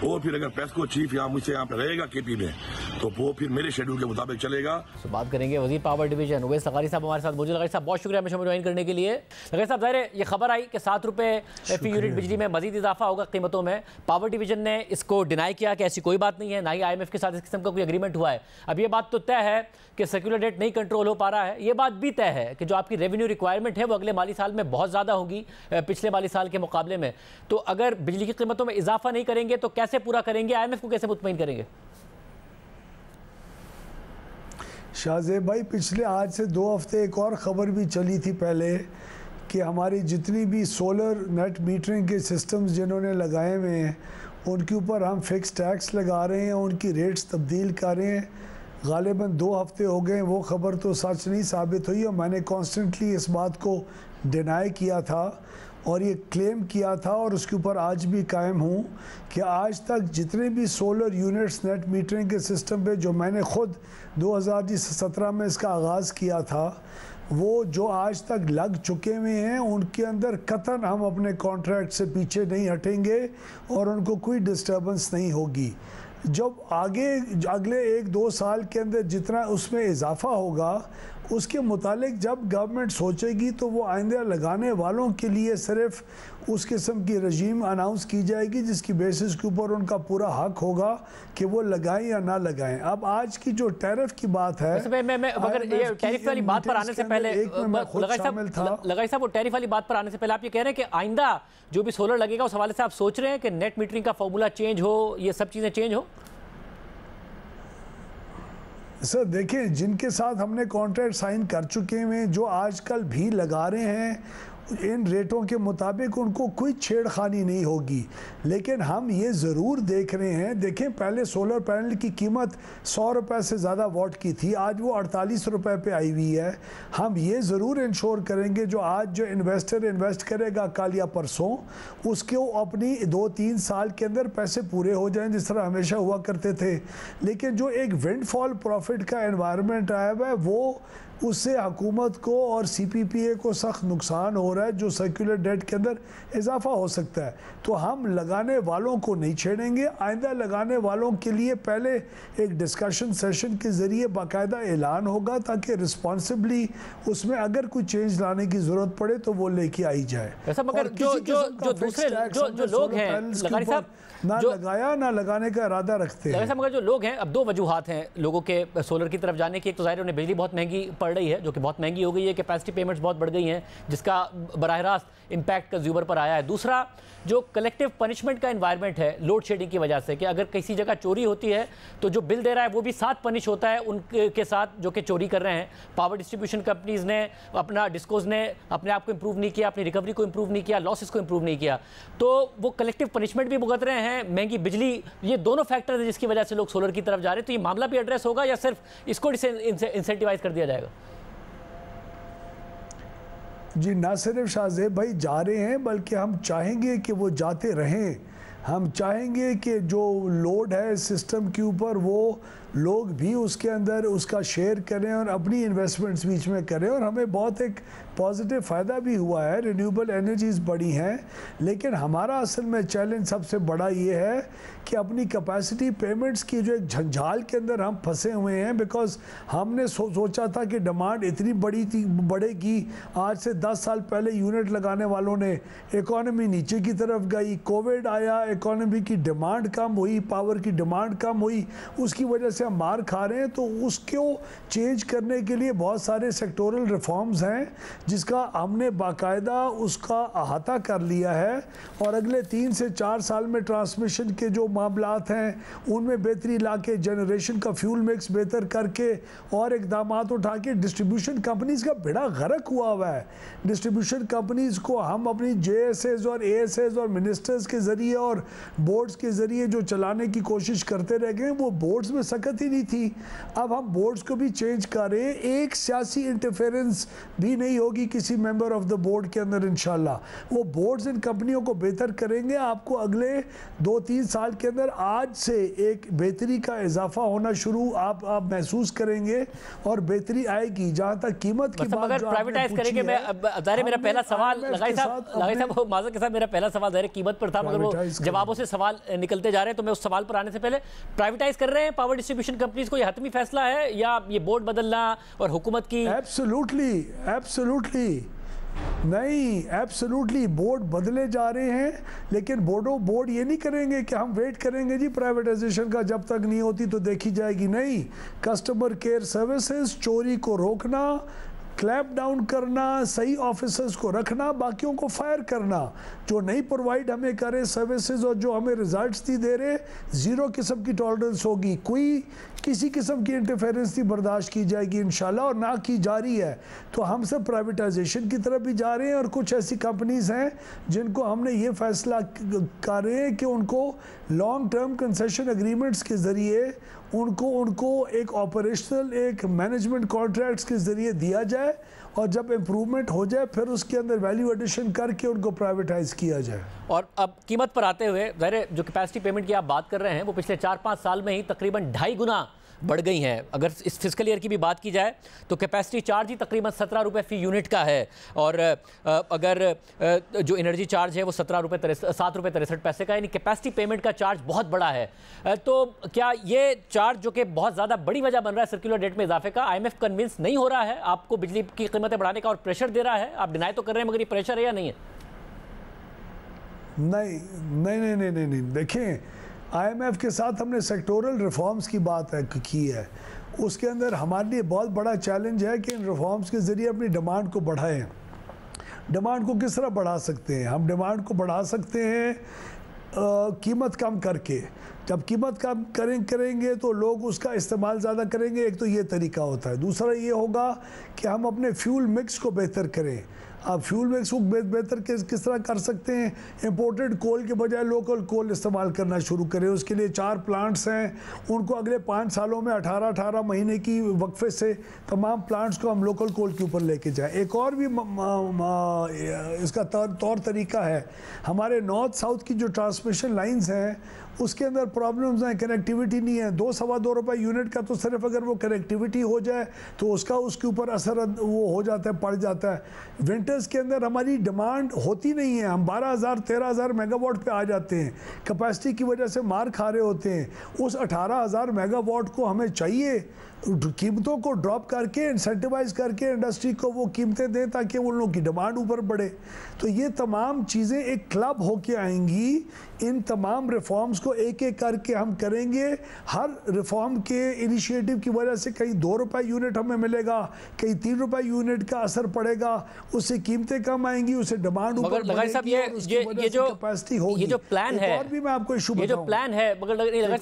और फिर अगर पेस्को चीफ यहाँ मुझसे यहाँ पे रहेगा KP में तो वो फिर मेरे शेड्यूल के मुताबिक चलेगा। तो बात करेंगे वज़ीर पावर डिवीजन उवैस लगारी साहब हमारे साथ मौजूद। लगारी साहब बहुत शुक्रिया हमें ज्वाइन करने के लिए। लगारी साहब, ज़ाहिर है ये खबर आई कि 7 रुपये फ़ी यूनिट बिजली में मजीद इजाफा होगा कीमतों में। पावर डिवीजन ने इसको डिनाई किया कि ऐसी कोई बात नहीं है, ना ही IMF के साथ इस किस्म का कोई एग्रीमेंट हुआ है। अब ये बात तो तय है कि सर्कुलर डेट नहीं कंट्रोल हो पा रहा है। ये बात भी तय है कि जो आपकी रेवेन्यू रिक्वायरमेंट है वो अगले माली साल में बहुत ज़्यादा होगी पिछले माली साल के मुकाबले में। तो अगर बिजली की कीमतों में इजाफा नहीं करेंगे तो कैसे पूरा करेंगे, IMF को कैसे मुतमईन करेंगे? शाहजेब भाई, पिछले आज से 2 हफ्ते एक और ख़बर भी चली थी पहले कि हमारी जितनी भी सोलर नेट मीटरिंग के सिस्टम्स जिन्होंने लगाए हुए हैं उनके ऊपर हम फिक्स टैक्स लगा रहे हैं, उनकी रेट्स तब्दील कर रहे हैं। गालिबन 2 हफ्ते हो गए, वो ख़बर तो सच नहीं साबित हुई और मैंने कॉन्स्टेंटली इस बात को डिनाई किया था और ये क्लेम किया था और उसके ऊपर आज भी कायम हूँ कि आज तक जितने भी सोलर यूनिट्स नेट मीटरिंग के सिस्टम पे जो मैंने ख़ुद 2017 में इसका आगाज़ किया था, वो जो आज तक लग चुके हुए हैं उनके अंदर कतन हम अपने कॉन्ट्रैक्ट से पीछे नहीं हटेंगे और उनको कोई डिस्टर्बेंस नहीं होगी। जब अगले 1-2 साल के अंदर जितना उसमें इजाफा होगा उसके मुतालिक जब गवर्नमेंट सोचेगी तो वो आइंदा लगाने वालों के लिए सिर्फ उस किस्म की रजीम अनाउंस की जाएगी जिसकी बेसिस के ऊपर उनका पूरा हक होगा कि वो लगाएं या ना लगाएं। अब आज की जो टैरिफ की बात है, मगर ये टैरिफ वाली बात पर आने से पहले लगाई साहब, वो टैरिफ वाली बात पर आने से पहले आप ये कह रहे हैं कि आइंदा जो भी सोलर लगेगा उस हवाले से आप सोच रहे हैं कि नेट मीटरिंग का फॉर्मूला चेंज हो, ये सब चीज़ें चेंज हो? सर देखें, जिनके साथ हमने कॉन्ट्रैक्ट साइन कर चुके हैं, जो आजकल भी लगा रहे हैं, इन रेटों के मुताबिक उनको कोई छेड़खानी नहीं होगी। लेकिन हम ये ज़रूर देख रहे हैं, देखें पहले सोलर पैनल की कीमत 100 रुपये से ज़्यादा वाट की थी, आज वो 48 रुपये पे आई हुई है। हम ये ज़रूर इंश्योर करेंगे जो आज जो इन्वेस्टर इन्वेस्ट करेगा कल या परसों, उसको अपनी 2-3 साल के अंदर पैसे पूरे हो जाएं जिस तरह हमेशा हुआ करते थे। लेकिन जो एक विंडफॉल प्रॉफिट का एनवायरनमेंट आया हुआ है वो उससे हुकूमत को और CPPA को सख्त नुकसान हो रहा है, जो सर्कुलर डेट के अंदर इजाफा हो सकता है। तो हम लगाने वालों को नहीं छेड़ेंगे। आइंदा लगाने वालों के लिए पहले एक डिस्कशन सेशन के ज़रिए बाकायदा ऐलान होगा ताकि रिस्पॉन्सिबली उसमें अगर कोई चेंज लाने की ज़रूरत पड़े तो वो लेके आई जाए। मगर जो दूसरे जो लोग हैं ना लगाया ना लगाने का इरादा रखते हैं, मगर जो लोग हैं, अब 2 वजूहात हैं लोगों के सोलर की तरफ जाने की। एक तो ज़ाहिर उन्हें बिजली बहुत महंगी पड़ पड़ रही है, जो कि बहुत महंगी हो गई है, कैपेसिटी पेमेंट्स बहुत बढ़ गई हैं, जिसका बराह रास्त इम्पैक्ट कंज्यूमर पर आया है। दूसरा, जो कलेक्टिव पनिशमेंट का एनवायरनमेंट है लोड शेडिंग की वजह से, कि अगर किसी जगह चोरी होती है तो जो बिल दे रहा है वो भी साथ पनिश होता है उनके साथ जो कि चोरी कर रहे हैं। पावर डिस्ट्रीब्यूशन कंपनीज ने अपना, डिस्कोज ने अपने आप को इंप्रूव नहीं किया, अपनी रिकवरी को इंप्रूव नहीं किया, लॉसेस को इंप्रूव नहीं किया, तो वो कलेक्टिव पनिशमेंट भी भुगत रहे हैं, महंगी बिजली, ये दोनों फैक्टर हैं जिसकी वजह से लोग सोलर की तरफ जा रहे हैं। तो ये मामला भी एड्रेस होगा या सिर्फ इसको इंसेंटिवाइज कर दिया जाएगा? जी, ना सिर्फ शाहजेब भाई जा रहे हैं, बल्कि हम चाहेंगे कि वो जाते रहें। हम चाहेंगे कि जो लोड है सिस्टम के ऊपर, वो लोग भी उसके अंदर उसका शेयर करें और अपनी इन्वेस्टमेंट्स बीच में करें। और हमें बहुत एक पॉजिटिव फ़ायदा भी हुआ है, रिन्यूएबल एनर्जीज़ बढ़ी हैं, लेकिन हमारा असल में चैलेंज सबसे बड़ा ये है कि अपनी कैपेसिटी पेमेंट्स की जो एक झंझाल के अंदर हम फंसे हुए हैं। बिकॉज हमने सोचा था कि डिमांड इतनी बढ़ेगी। आज से 10 साल पहले यूनिट लगाने वालों ने, इकॉनमी नीचे की तरफ गई, कोविड आया, इकॉनमी की डिमांड कम हुई, पावर की डिमांड कम हुई, उसकी वजह से हम मार खा रहे हैं। तो उसको चेंज करने के लिए बहुत सारे सेक्टोरल रिफॉर्म्स हैं, जिसका हमने बाकायदा उसका अहाता कर लिया है। और अगले 3 से 4 साल में ट्रांसमिशन के जो मामलात हैं उनमें बेहतरी ला के, जनरेशन का फ्यूल मिक्स बेहतर करके और इकदामात उठा के, डिस्ट्रीब्यूशन कंपनीज का बेड़ा गर्क हुआ है। डिस्ट्रीब्यूशन कंपनीज को हम अपनी JSAs और ASAs और मिनिस्टर्स के ज़रिए और बोर्ड्स के ज़रिए जो चलाने की कोशिश करते रह गए, वो बोर्ड्स में सकत ही नहीं थी। अब हम बोर्ड्स को भी चेंज कर रहे हैं। एक सियासी इंटरफेरेंस भी नहीं होगी किसी मेंबर ऑफ द बोर्ड के अंदर। इंशाल्लाह वो बोर्ड्स इन कंपनियों को बेहतर करेंगे। आपको अगले 2-3 साल के अंदर आज से एक बेहतरी का इजाफा होना शुरू आप महसूस करेंगे और बेहतरी आएगी। जहां तक कीमत की बात, अगर प्राइवेटाइज करेंगे, मेरा पहला सवाल लगाई साहब माज़ा के साथ, मेरा पहला सवाल ज़ाहिर कीमत पर था, मगर वो जवाबों से सवाल निकलते जा रहे हैं, तो मैं उस सवाल पर आने से पहले, प्राइवेटाइज कर रहे हैं पावर डिस्ट्रीब्यूशन कंपनीज को, ये हतमी फैसला है या ये बोर्ड बदलना और हुकूमत की? एब्सोल्युटली नहीं, एब्सोल्युटली बोर्ड बदले जा रहे हैं, लेकिन बोर्ड ये नहीं करेंगे कि हम वेट करेंगे जी प्राइवेटाइजेशन का, जब तक नहीं होती तो देखी जाएगी। नहीं, कस्टमर केयर सर्विसेज, चोरी को रोकना, क्लैप डाउन करना, सही ऑफिसर्स को रखना, बाकियों को फायर करना। जो नहीं प्रोवाइड हमें करे सर्विसेज और जो हमें रिजल्ट्स नहीं दे रहे, ज़ीरो किस्म की टॉलरेंस होगी। कोई किसी किस्म की इंटरफेरेंस नहीं बर्दाश्त की जाएगी इंशाल्लाह, और ना की जा रही है। तो हम सब प्राइवेटाइजेशन की तरफ भी जा रहे हैं, और कुछ ऐसी कंपनीज हैं जिनको हमने ये फैसला कर रहे हैं कि उनको लॉन्ग टर्म कंसेशन एग्रीमेंट्स के ज़रिए उनको एक ऑपरेशनल, एक मैनेजमेंट कॉन्ट्रैक्ट्स के ज़रिए दिया जाए, और जब इम्प्रूवमेंट हो जाए फिर उसके अंदर वैल्यू एडिशन करके उनको प्राइवेटाइज किया जाए। और अब कीमत पर आते हुए, ज़ाहिर जो कैपेसिटी पेमेंट की आप बात कर रहे हैं, वो पिछले 4-5 साल में ही तकरीबन 2.5 गुना बढ़ गई हैं। अगर इस फिस्कल ईयर की भी बात की जाए तो कैपेसिटी चार्ज ही तकरीबन 17 रुपये फ़ी यूनिट का है, और अगर जो एनर्जी चार्ज है वो 7 रुपये 63 पैसे का, यानी कैपेसिटी पेमेंट का चार्ज बहुत बड़ा है। तो क्या ये चार्ज, जो कि बहुत ज़्यादा बड़ी वजह बन रहा है सर्कुलर रेट में इजाफे का, IMF कन्विंस नहीं हो रहा है आपको बिजली की कीमतें बढ़ाने का और प्रेशर दे रहा है? आप डिनाई तो कर रहे हैं, मगर ये प्रेशर है या नहीं है? नहीं, देखें, IMF के साथ हमने सेक्टोरल रिफॉर्म्स की बात की है। उसके अंदर हमारे लिए बहुत बड़ा चैलेंज है कि इन रिफॉर्म्स के ज़रिए अपनी डिमांड को बढ़ाएं। डिमांड को किस तरह बढ़ा सकते हैं? हम डिमांड को बढ़ा सकते हैं कीमत कम करके। जब कीमत कम करेंगे तो लोग उसका इस्तेमाल ज़्यादा करेंगे। एक तो ये तरीका होता है। दूसरा ये होगा कि हम अपने फ्यूल मिक्स को बेहतर करें। आप फ्यूल मिक्स को बेहतर किस तरह कर सकते हैं? इंपोर्टेड कोल के बजाय लोकल कोल इस्तेमाल करना शुरू करें। उसके लिए 4 प्लांट्स हैं, उनको अगले 5 सालों में 18 महीने की वक्फे से तमाम प्लांट्स को हम लोकल कोल के ऊपर लेके जाएं। एक और भी इसका तौर तरीका है, हमारे नॉर्थ साउथ की जो ट्रांसमिशन लाइंस हैं उसके अंदर प्रॉब्लम्स हैं, कनेक्टिविटी नहीं है। 2-2.25 रुपये यूनिट का तो सिर्फ अगर वो कनेक्टिविटी हो जाए तो उसके ऊपर असर वो हो जाता है, पड़ जाता है। विंटर्स के अंदर हमारी डिमांड होती नहीं है, हम 12,000-13,000 मेगावाट पे आ जाते हैं, कैपेसिटी की वजह से मार खा रहे होते हैं। उस 18,000 मेगावाट को हमें चाहिए, कीमतों को ड्रॉप करके इंसेंटिवाइज करके इंडस्ट्री को वो कीमतें दें ताकि उन लोगों की डिमांड ऊपर बढ़े। तो ये तमाम चीज़ें एक क्लब होके आएंगी। इन तमाम रिफॉर्म्स को एक एक करके हम करेंगे। हर रिफॉर्म के इनिशिएटिव की वजह से कहीं 2 रुपए यूनिट हमें मिलेगा, कहीं 3 रुपए यूनिट का असर पड़ेगा, उससे कीमतें कम आएंगी, उससे डिमांड ऊपर बढ़ेगी, ये जो कैपेसिटी होगी। ये जो प्लान है, और भी मैं आपको इशू बताऊं, ये जो प्लान है, मगर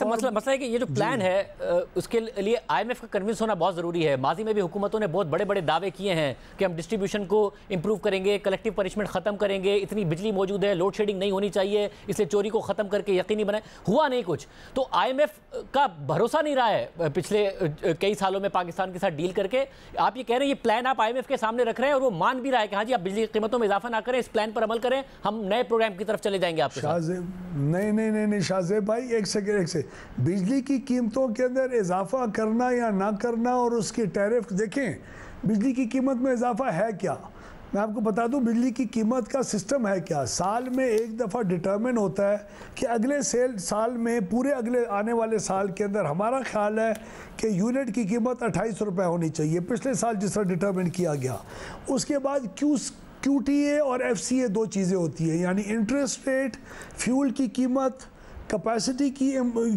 मसला है कि ये जो प्लान है उसके लिए IMF का कन्विंस होना बहुत जरूरी है। माजी में भी हुकूमतों ने बहुत बड़े बड़े दावे किए हैं कि हम डिस्ट्रीब्यूशन को इंप्रूव करेंगे, कलेक्टिव पनिशमेंट खत्म करेंगे, इतनी बिजली मौजूद है, लोड शेडिंग नहीं होनी चाहिए, इसलिए चोरी को खत्म करके यकीनी बनाए। हुआ नहीं कुछ। तो IMF का भरोसा नहीं रहा है पिछले कई सालों में पाकिस्तान के साथ डील करके। आप ये कह रहे हैं ये प्लान आप IMF के सामने रख रहे हैं और वो मान भी रहा है कि हाँ जी आप बिजली की कीमतों में इजाफा ना करें, इस प्लान पर अमल करें, हम नए प्रोग्राम की तरफ चले जाएंगे आपके साथ। नहीं शाहजेब भाई, एक सेकंड। बिजली की कीमतों के अंदर इजाफा करना या ना करना और उसकी टैरिफ देखें, बिजली की कीमत में इजाफा है क्या? मैं आपको बता दूं बिजली की कीमत का सिस्टम है क्या। साल में एक दफ़ा डिटरमिन होता है कि अगले साल में पूरे अगले आने वाले साल के अंदर हमारा ख्याल है कि यूनिट की कीमत 28 रुपये होनी चाहिए, पिछले साल जिस तरह डिटरमिन किया गया। उसके बाद QTA और FCA 2 चीज़ें होती है, यानी इंटरेस्ट रेट, फ्यूल की कीमत, कैपेसिटी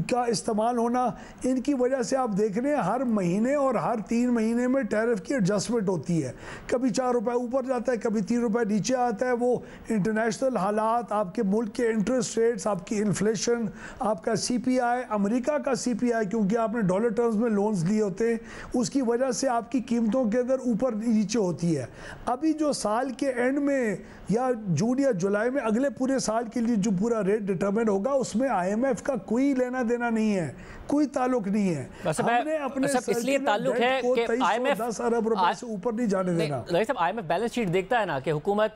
का इस्तेमाल होना। इनकी वजह से आप देख रहे हैं हर महीने और हर 3 महीने में टैरिफ की एडजस्टमेंट होती है। कभी 4 रुपये ऊपर जाता है, कभी 3 रुपये नीचे आता है। वो इंटरनेशनल हालात, आपके मुल्क के इंटरेस्ट रेट्स, आपकी इन्फ्लेशन, आपका CPI, अमेरिका का CPI, क्योंकि आपने डॉलर टर्म्स में लोन्स लिए होते हैं, उसकी वजह से आपकी कीमतों के अंदर ऊपर नीचे होती है। अभी जो साल के एंड में या जून या जुलाई में अगले पूरे साल के लिए जो पूरा रेट डिटरमिन होगा, उसमें IMF का कोई लेना देना नहीं है, कोई ताल्लुक नहीं है। हमने अपने इसलिए ताल्लुक है कि IMF 10 अरब रुपए से ऊपर नहीं जाने देना। IMF बैलेंस शीट देखता है ना कि हुकूमत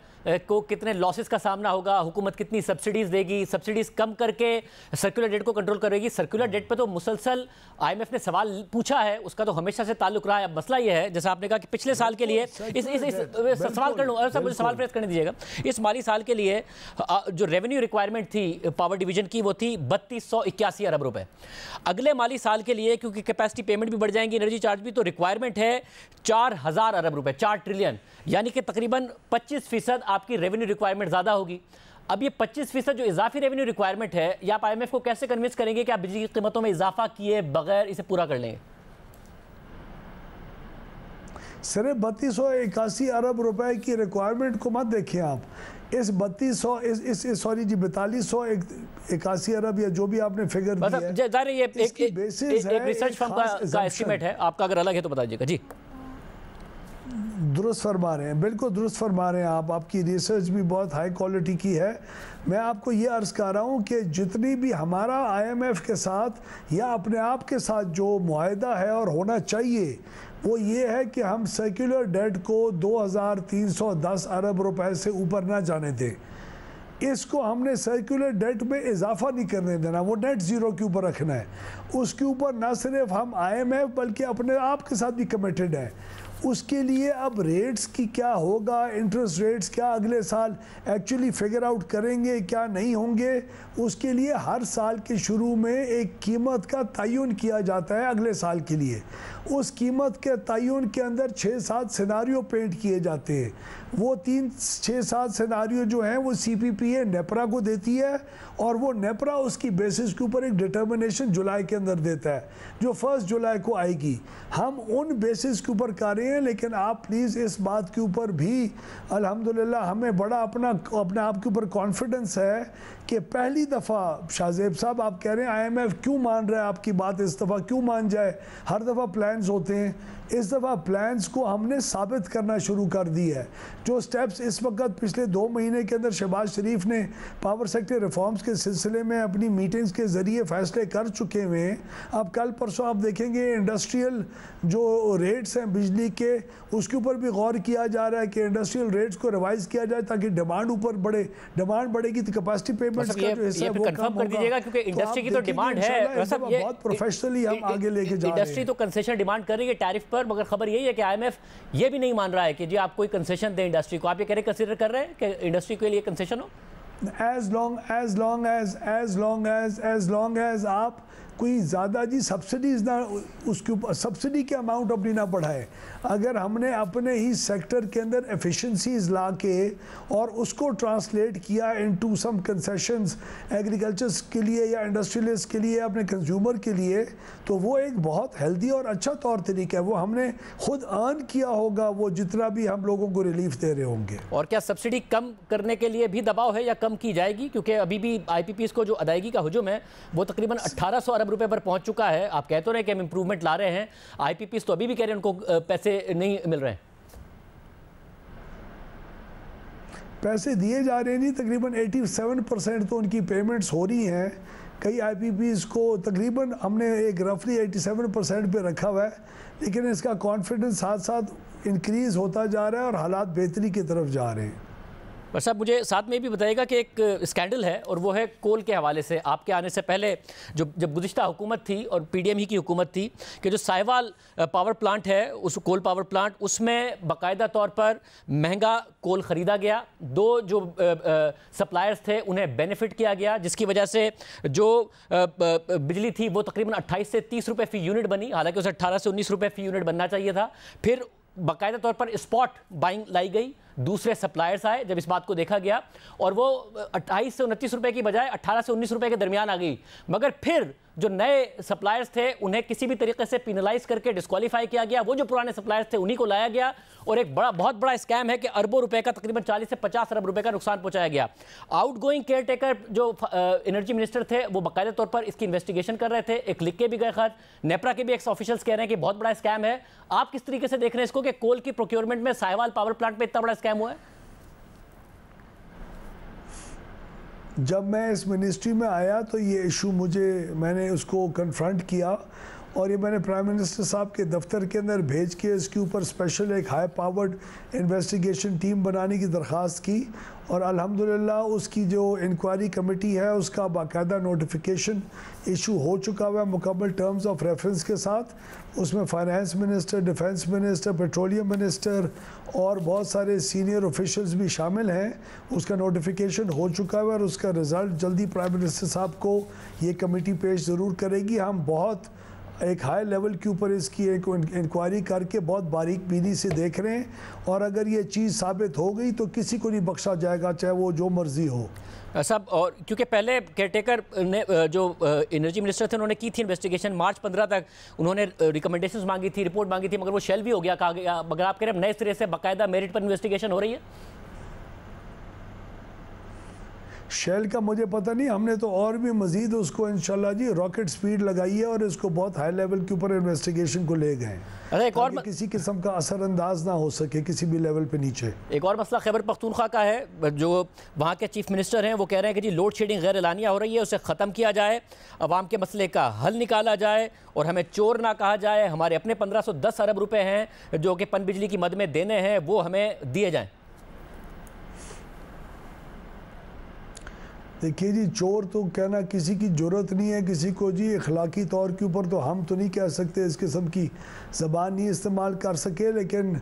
को कितने लॉसेस का सामना होगा, हुकूमत कितनी सब्सिडीज देगी, सब्सिडीज कम करके सर्कुलर डेट को कंट्रोल करेगी। सर्कुलर डेट पे तो मुसलसल IMF ने सवाल पूछा है, उसका तो हमेशा से ताल्लुक रहा है। अब मसला यह है, जैसा आपने कहा कि पिछले साल के लिए सवाल कर लूँ, मुझे सवाल प्रेस करने दीजिएगा। इस माली साल के लिए जो रेवेन्यू रिक्वायरमेंट थी पावर डिवीजन की, वो थी 3281 अरब रुपए। अगले माली साल के लिए क्योंकि कैपेसिटी पेमेंट भी बढ़ जाएंगी, एनर्जी चार्ज भी, तो रिक्वायरमेंट है 4000 अरब रुपए, 4 ट्रिलियन, यानी कि तकरीबन 25% आपकी रेवेन्यू रिक्वायरमेंट ज़्यादा होगी। अब ये 25% जो इजाफी रेवेन्यू रिक्वायरमेंट है, या आप IMF को कैसे कन्विंस करेंगे कि आप बिजली की कीमतों में इजाफा किए बगैर इसे पूरा कर लेंगे? सिर्फ 3281 अरब रुपए की रिक्वायरमेंट को मत देखिए आप। इस 4281 अरब या जो भी आपने फिगर दिया है, ये एक रिसर्च फर्म का एस्टीमेट है, आपका अगर अलग है तो बता दीजिएगा। जी दुरुस्त फरमा रहे हैं, बिल्कुल दुरुस्त फरमा रहे हैं आप। आपकी रिसर्च भी बहुत हाई क्वालिटी की है। मैं आपको ये अर्ज़ कर रहा हूँ कि जितनी भी हमारा IMF के साथ या अपने आप के साथ जो मुआहदा है और होना चाहिए, वो ये है कि हम सर्कुलर डेट को 2310 अरब रुपए से ऊपर ना जाने दें। इसको हमने सर्कुलर डेट में इजाफा नहीं करने देना, वो नेट ज़ीरो के ऊपर रखना है। उसके ऊपर ना सिर्फ हम IMF बल्कि अपने आप के साथ भी कमिटेड है। उसके लिए अब रेट्स की क्या होगा, इंटरेस्ट रेट्स क्या अगले साल एक्चुअली फिगर आउट करेंगे, क्या नहीं होंगे, उसके लिए हर साल के शुरू में एक कीमत का तयन किया जाता है अगले साल के लिए। उस कीमत के तयन के अंदर 6-7 सिनारियो पेंट किए जाते हैं। वो 6-7 सिनारियो जो हैं वो CPPA नेपरा को देती है और वो नेपरा उसकी बेसिस के ऊपर एक डिटर्मिनेशन जुलाई के अंदर देता है जो 1 जुलाई को आएगी। हम उन बेसिस के ऊपर कर रहे हैं, लेकिन आप प्लीज़ इस बात के ऊपर भी अल्हम्दुलिल्लाह हमें बड़ा अपने आप के ऊपर कॉन्फिडेंस है कि पहली दफ़ा शाहजेब साहब आप कह रहे हैं IMF क्यों मान रहा है आपकी बात, इस दफ़ा क्यों मान जाए, हर दफ़ा प्लान्स होते हैं। इस दफ़ा प्लान्स को हमने साबित करना शुरू कर दी है। जो स्टेप्स इस वक्त पिछले 2 महीने के अंदर शहबाज शरीफ ने पावर सेक्टर रिफॉर्म्स के सिलसिले में अपनी मीटिंग्स के ज़रिए फ़ैसले कर चुके हुए हैं। अब कल परसों आप देखेंगे इंडस्ट्रियल जो रेट्स हैं बिजली के, उसके ऊपर भी गौर किया जा रहा है कि इंडस्ट्रियल रेट्स को रिवाइज़ किया जाए ताकि डिमांड ऊपर बढ़े। डिमांड बढ़ेगी तो कैपेसिटी पेमेंट्स का जो हिस्सा है वो कम होगा, क्योंकि इंडस्ट्री की तो डिमांड है। बहुत प्रोफेशनली हम आगे लेके जा रहे हैं। इंडस्ट्री तो कंसेशन डिमांड कर रही है टैरिफ पर, मगर खबर यही है कि IMF ये भी नहीं मान रहा है कि जी आप कोई कंसेशन दें इंडस्ट्री को। आप ये कह रहे कंसीडर कर रहे हैं कि इंडस्ट्री के लिए कंसेशन हो? as long as आप कोई ज़्यादा जी सब्सिडीज़ ना, उसके ऊपर सब्सिडी के अमाउंट अपनी ना बढ़ाए। अगर हमने अपने ही सेक्टर के अंदर एफिशिएंसीज ला के और उसको ट्रांसलेट किया इनटू सम कंसेशंस एग्रीकल्चर्स के लिए या इंडस्ट्रियलिस्ट के लिए, अपने कंज्यूमर के लिए, तो वो एक बहुत हेल्दी और अच्छा तौर तरीका है। वो हमने खुद अर्न किया होगा वो जितना भी हम लोगों को रिलीफ दे रहे होंगे। और क्या सब्सिडी कम करने के लिए भी दबाव है या कम की जाएगी? क्योंकि अभी भी आईपीपीएस को जो अदायगी का हुजूम है वो तकरीबन 1800 अरब रुपए पर पहुंच चुका है। आप कहते रहे कि हम इंप्रूवमेंट ला रहे हैं, आईपीपीएस तो अभी भी कह रहे हैं उनको पैसे नहीं मिल रहे हैं। पैसे दिए जा रहे हैं जी, तकरीबन 87% तो उनकी पेमेंट्स हो रही हैं। कई आईपीपीएस को तकरीबन हमने एक रफली 87% पे रखा हुआ है, लेकिन इसका कॉन्फिडेंस साथ साथ इंक्रीज़ होता जा रहा है और हालात बेहतरी की तरफ जा रहे हैं। पर साहब मुझे साथ में भी बताइएगा कि एक स्कैंडल है और वो है कोल के हवाले से। आपके आने से पहले जब गुज़िश्ता हुकूमत थी और पीडीएम ही की हुकूमत थी कि जो साहिवाल पावर प्लांट है, उस कोल पावर प्लांट, उसमें बाकायदा तौर पर महंगा कोल ख़रीदा गया। दो जो सप्लायर्स थे उन्हें बेनिफिट किया गया, जिसकी वजह से जो बिजली थी वो तकरीबन 28 से 30 रुपये फ़ी यूनिट बनी, हालांकि उसे 18 से 19 रुपये फ़ी यूनिट बनना चाहिए था। फिर बाकायदा तौर पर स्पॉट बाइंग लाई गई, दूसरे सप्लायर्स आए जब इस बात को देखा गया और वो 28 से 29 रुपए की बजाय 18 से 19 रुपए के दरमियान आ गई। मगर फिर जो नए सप्लायर्स थे उन्हें किसी भी तरीके से पिनलाइज करके डिस्क्वालीफाई किया गया। वो जो पुराने सप्लायर्स थे उन्हीं को लाया गया और एक बहुत बड़ा स्कैम है कि अरबों रुपए का, तकरीबन 40 से 50 अरब रुपए का नुकसान पहुंचाया गया। आउटगोइंग केयर टेकर जो एनर्जी मिनिस्टर थे वो बाकायदा तौर पर इसकी इन्वेस्टिगेशन कर रहे थे, एक लिख के भी गए खत। नेपरा के भी एक्स ऑफिशियल्स कह रहे हैं कि बहुत बड़ा स्कैम है। आप किस तरीके से देख रहे हैं इसको कि कोल की प्रोक्योरमेंट में साहिवाल पावर प्लांट में इतना बड़ा स्कैम हुआ है? जब मैं इस मिनिस्ट्री में आया तो ये इशू मैंने उसको कन्फ्रंट किया और ये मैंने प्राइम मिनिस्टर साहब के दफ्तर के अंदर भेज के इसके ऊपर स्पेशल एक हाई पावर्ड इन्वेस्टिगेशन टीम बनाने की दरख्वास्त की और अल्हम्दुलिल्लाह उसकी जो इंक्वायरी कमेटी है उसका बाकायदा नोटिफिकेशन इशू हो चुका हुआ है मुकम्मल टर्म्स ऑफ रेफरेंस के साथ। उसमें finance minister, defence minister, petroleum minister और बहुत सारे सीनियर ऑफिशियल्स भी शामिल हैं। उसका नोटिफिकेशन हो चुका है और उसका रिज़ल्ट जल्दी प्राइम मिनिस्टर साहब को ये कमेटी पेश ज़रूर करेगी। हम बहुत एक हाई लेवल के ऊपर इसकी एक इंक्वायरी करके बहुत बारीक बीनी से देख रहे हैं और अगर ये चीज़ साबित हो गई तो किसी को नहीं बख्शा जाएगा, चाहे वो जो मर्जी हो साहब। और क्योंकि पहले केयरटेकर ने जो एनर्जी मिनिस्टर थे उन्होंने की थी इन्वेस्टिगेशन, मार्च 15 तक उन्होंने रिकमेंडेशंस मांगी थी, रिपोर्ट मांगी थी, मगर वो शेल भी हो गया, कहा गया। मगर आप कह रहे हैं नए सिरे से बाकायदा मेरिट पर इन्वेस्टिगेशन हो रही है? शेल का मुझे पता नहीं, हमने तो और भी मजीद उसको इंशाल्लाह जी रॉकेट स्पीड लगाई है और इसको बहुत हाई लेवल के ऊपर इन्वेस्टिगेशन को ले गए। अरे एक और किसी किस्म का असरअंदाज ना हो सके किसी भी लेवल पे नीचे। एक और मसला खैबर पख्तूनख्वा का है, जो वहाँ के चीफ मिनिस्टर हैं वो कह रहे हैं कि जी लोड शेडिंग गैर एलानिया हो रही है, उसे ख़त्म किया जाए, अवाम के मसले का हल निकाला जाए और हमें चोर ना कहा जाए। हमारे अपने 1510 अरब रुपए हैं जो कि पन बिजली की मद में देने हैं, वो हमें दिए जाएँ। देखिए जी, चोर तो कहना किसी की ज़रूरत नहीं है किसी को जी। अखलाकी तौर के ऊपर तो हम तो नहीं कह सकते, इस किस्म की ज़बान नहीं इस्तेमाल कर सके, लेकिन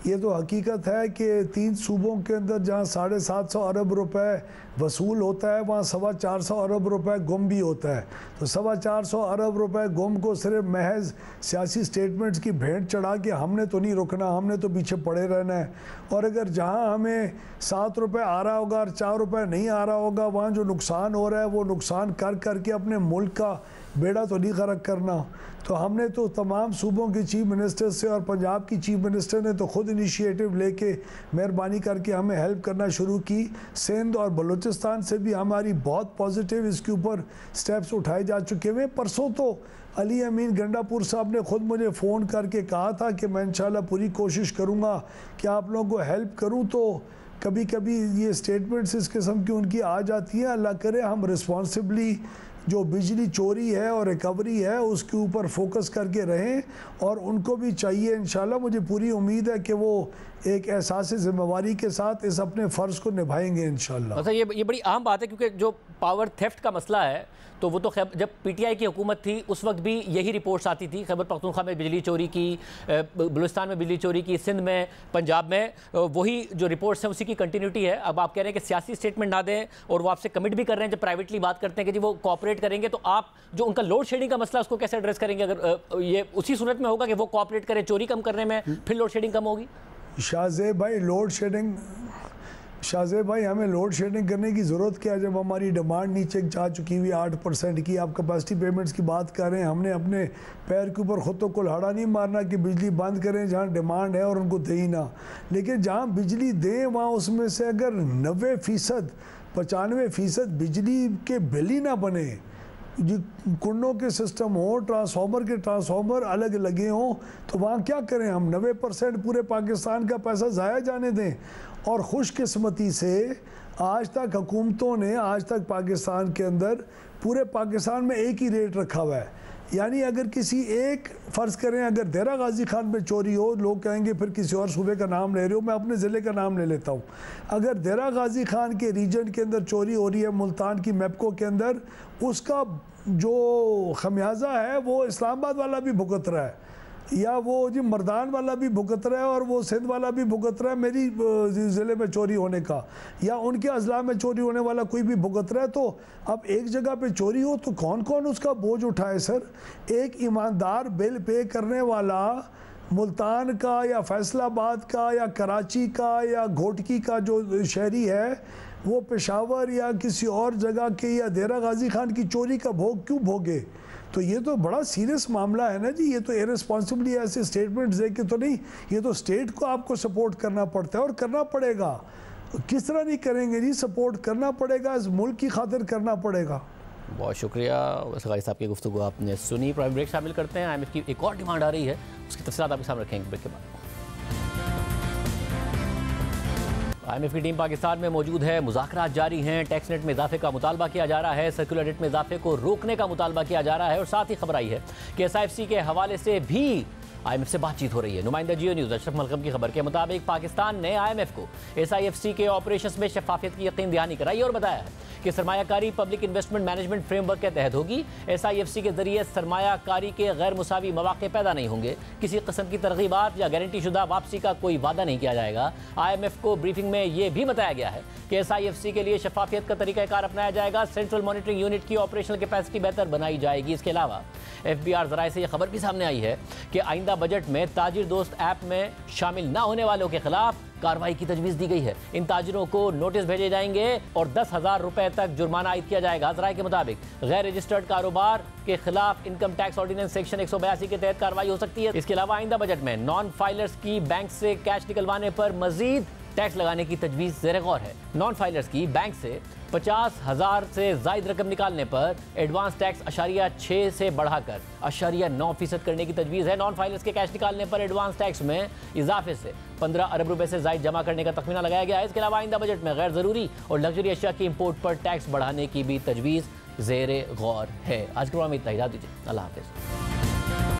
ये तो हकीकत है कि 3 सूबों के अंदर जहाँ 750 अरब रुपए वसूल होता है वहाँ 425 अरब रुपए गुम भी होता है। तो 425 अरब रुपए गुम को सिर्फ महज सियासी स्टेटमेंट्स की भेंट चढ़ा के हमने तो नहीं रुकना, हमने तो पीछे पड़े रहना है। और अगर जहाँ हमें 7 रुपये आ रहा होगा और 4 रुपये नहीं आ रहा होगा, वहाँ जो नुकसान हो रहा है वो नुकसान कर करके अपने मुल्क का बेड़ा तो नहीं गर्क करना। तो हमने तो तमाम सूबों के चीफ मिनिस्टर से और पंजाब की चीफ मिनिस्टर ने तो ख़ुद इनिशिएटिव लेके मेहरबानी करके हमें हेल्प करना शुरू की। सिंध और बलूचिस्तान से भी हमारी बहुत पॉजिटिव इसके ऊपर स्टेप्स उठाए जा चुके हैं। परसों तो अली अमीन गंडापुर साहब ने ख़ुद मुझे फ़ोन करके कहा था कि मैं इंशाल्लाह पूरी कोशिश करूँगा कि आप लोगों को हेल्प करूँ। तो कभी कभी ये स्टेटमेंट्स इस किस्म की उनकी आ जाती है। अल्लाह करे हम रिस्पॉन्सिबली जो बिजली चोरी है और रिकवरी है उसके ऊपर फोकस करके रहें और उनको भी चाहिए इंशाल्लाह, मुझे पूरी उम्मीद है कि वो एक एहसास ज़िम्मेवारी के साथ इस अपने फ़र्ज़ को निभाएंगे इंशाल्लाह। अच्छा, ये बड़ी अहम बात है क्योंकि जो पावर थेफ्ट का मसला है तो वो तो जब पीटीआई की हुकूमत थी उस वक्त भी यही रिपोर्ट्स आती थी, खैबर पख्तूनख्वा में बिजली चोरी की, बलूचिस्तान में बिजली चोरी की, सिंध में, पंजाब में, वही जो रिपोर्ट्स हैं उसी की कंटिन्यूटी है। अब आप कह रहे हैं कि सियासी स्टेटमेंट ना दें और वो आपसे कमिट भी कर रहे हैं जब प्राइवेटली बात करते हैं कि जी वो कॉपरेट कोऑपरेट करेंगे तो आप जो उनका लोड शेडिंग का मसला उसको कैसे एड्रेस करेंगे? अगर ये उसी सूरत में होगा कि वो कोऑपरेट करें चोरी कम करने में, फिर लोड शेडिंग कम होगी? शाहजेब भाई हमें लोड शेडिंग करने की ज़रूरत क्या है जब हमारी डिमांड नीचे जा चुकी हुई 8% की? आप कैपेसिटी पेमेंट्स की बात कर रहे हैं। हमने अपने पैर के ऊपर खुद तो कुल्हाड़ा नहीं मारना कि बिजली बंद करें जहाँ डिमांड है और उनको दें ही ना, लेकिन जहाँ बिजली दें वहाँ उसमें से अगर 90% 95% बिजली के बिल ही ना बने, जो कुंडों के सिस्टम हो, ट्रांसफार्मर अलग लगे हों, तो वहाँ क्या करें हम? 90% पूरे पाकिस्तान का पैसा ज़ाया जाने दें? और खुशकिस्मती से आज तक हुकूमतों ने आज तक पाकिस्तान के अंदर पूरे पाकिस्तान में एक ही रेट रखा हुआ है। यानी अगर किसी एक फ़र्ज़ करें अगर देरा गाजी खान में चोरी हो, लोग कहेंगे फिर किसी और सूबे का नाम ले रहे हो, मैं अपने ज़िले का नाम ले लेता हूँ। अगर देरा गाजी खान के रीजन के अंदर चोरी हो रही है, मुल्तान की मैपको के अंदर, उसका जो खमियाजा है वो इस्लामाबाद वाला भी भुगत रहा है, या वो जी मर्दान वाला भी भुगत रहा है और वो सिंध वाला भी भुगत रहा है मेरी ज़िले में चोरी होने का, या उनके अजला में चोरी होने वाला कोई भी भुगत रहा है। तो अब एक जगह पे चोरी हो तो कौन कौन उसका बोझ उठाए सर? एक ईमानदार बिल पे करने वाला मुल्तान का या फैसलाबाद का या कराची का या घोटकी का जो शहरी है, वो पेशावर या किसी और जगह के या देरा गाजी खान की चोरी का भोग क्यों भोगे? तो ये तो बड़ा सीरियस मामला है ना जी। ये तो इररिस्पॉन्सिबली ऐसे स्टेटमेंट्स दे के तो नहीं, ये तो स्टेट को आपको सपोर्ट करना पड़ता है और करना पड़ेगा। किस तरह नहीं करेंगे जी? सपोर्ट करना पड़ेगा, इस मुल्क की खातिर करना पड़ेगा। बहुत शुक्रिया सगाई साहब की गुफ्तगू आपने सुनी। प्राइम ब्रेक शामिल करते हैं। IMF की एक और डिमांड आ रही है, उसकी तफसीलात आपके सामने रखेंगे ब्रेक के बाद। IMF की टीम पाकिस्तान में मौजूद है, मुज़ाकरात जारी हैं, टैक्स नेट में इजाफे का मुतालबा किया जा रहा है, सर्कुलर रेट में इजाफे को रोकने का मुतालबा किया जा रहा है और साथ ही खबर आई है कि SIFC के हवाले से भी IMF से बातचीत हो रही है। नुमाइंदा जियो न्यूज़ अशरफ मलकम की खबर के मुताबिक पाकिस्तान ने IMF को SIFC के ऑपरेशंस में शफाफियत की यकीन दहानी कराई और बताया है कि सरमायाकारी पब्लिक इन्वेस्टमेंट मैनेजमेंट फ्रेमवर्क के तहत होगी। SIFC के जरिए सरमायाकारी के गैर मुसावी मौके पैदा नहीं होंगे, किसी किस्म की तरगीबात या गारंटी शुदा वापसी का कोई वादा नहीं किया जाएगा। IMF को ब्रीफिंग में यह भी बताया गया है कि SIFC के लिए शफाफियत का तरीकाकार अपनाया जाएगा, सेंट्रल मॉनिटरिंग यूनिट की ऑपरेशनल कैपेसिटी बेहतर बनाई जाएगी। इसके अलावा FBR ज़राए से यह खबर भी सामने आई है कि आइंदा बजट में ताजिर दोस्त ऐप में शामिल न होने वालों के खिलाफ कार्रवाई की तजवीज़ दी गई है। इन ताजिरों को नोटिस भेजे जाएंगे और 10,000 रुपए तक जुर्माना आयद किया जाएगा। ज़राए के मुताबिक गैर रजिस्टर्ड कारोबार के खिलाफ इनकम टैक्स ऑर्डिनेंस सेक्शन 182 के तहत कार्रवाई हो सकती है। इसके अलावा आइंदा बजट में नॉन फाइलर्स की बैंक से कैश निकलवाने पर मजीद टैक्स लगाने की तजवीज़ ज़ेर गौर है। नॉन फाइलर्स की बैंक से 50,000 से ज़ायद रकम निकालने पर एडवांस टैक्स 0.6 से बढ़ाकर 0.9% करने की तजवीज़ है। नॉन फाइलर्स के कैश निकालने पर एडवांस टैक्स में इजाफे से 15 अरब रुपए से ज़ायद जमा करने का तखमीना लगाया गया है। इसके अलावा आइंदा बजट में गैर ज़रूरी और लग्जरी अशिया की इम्पोर्ट पर टैक्स बढ़ाने की भी तजवीज़ ज़ेर गौर है। आज के प्रोग्राम में इतना ही, दीजिए। अल्लाह हाफ़िज़।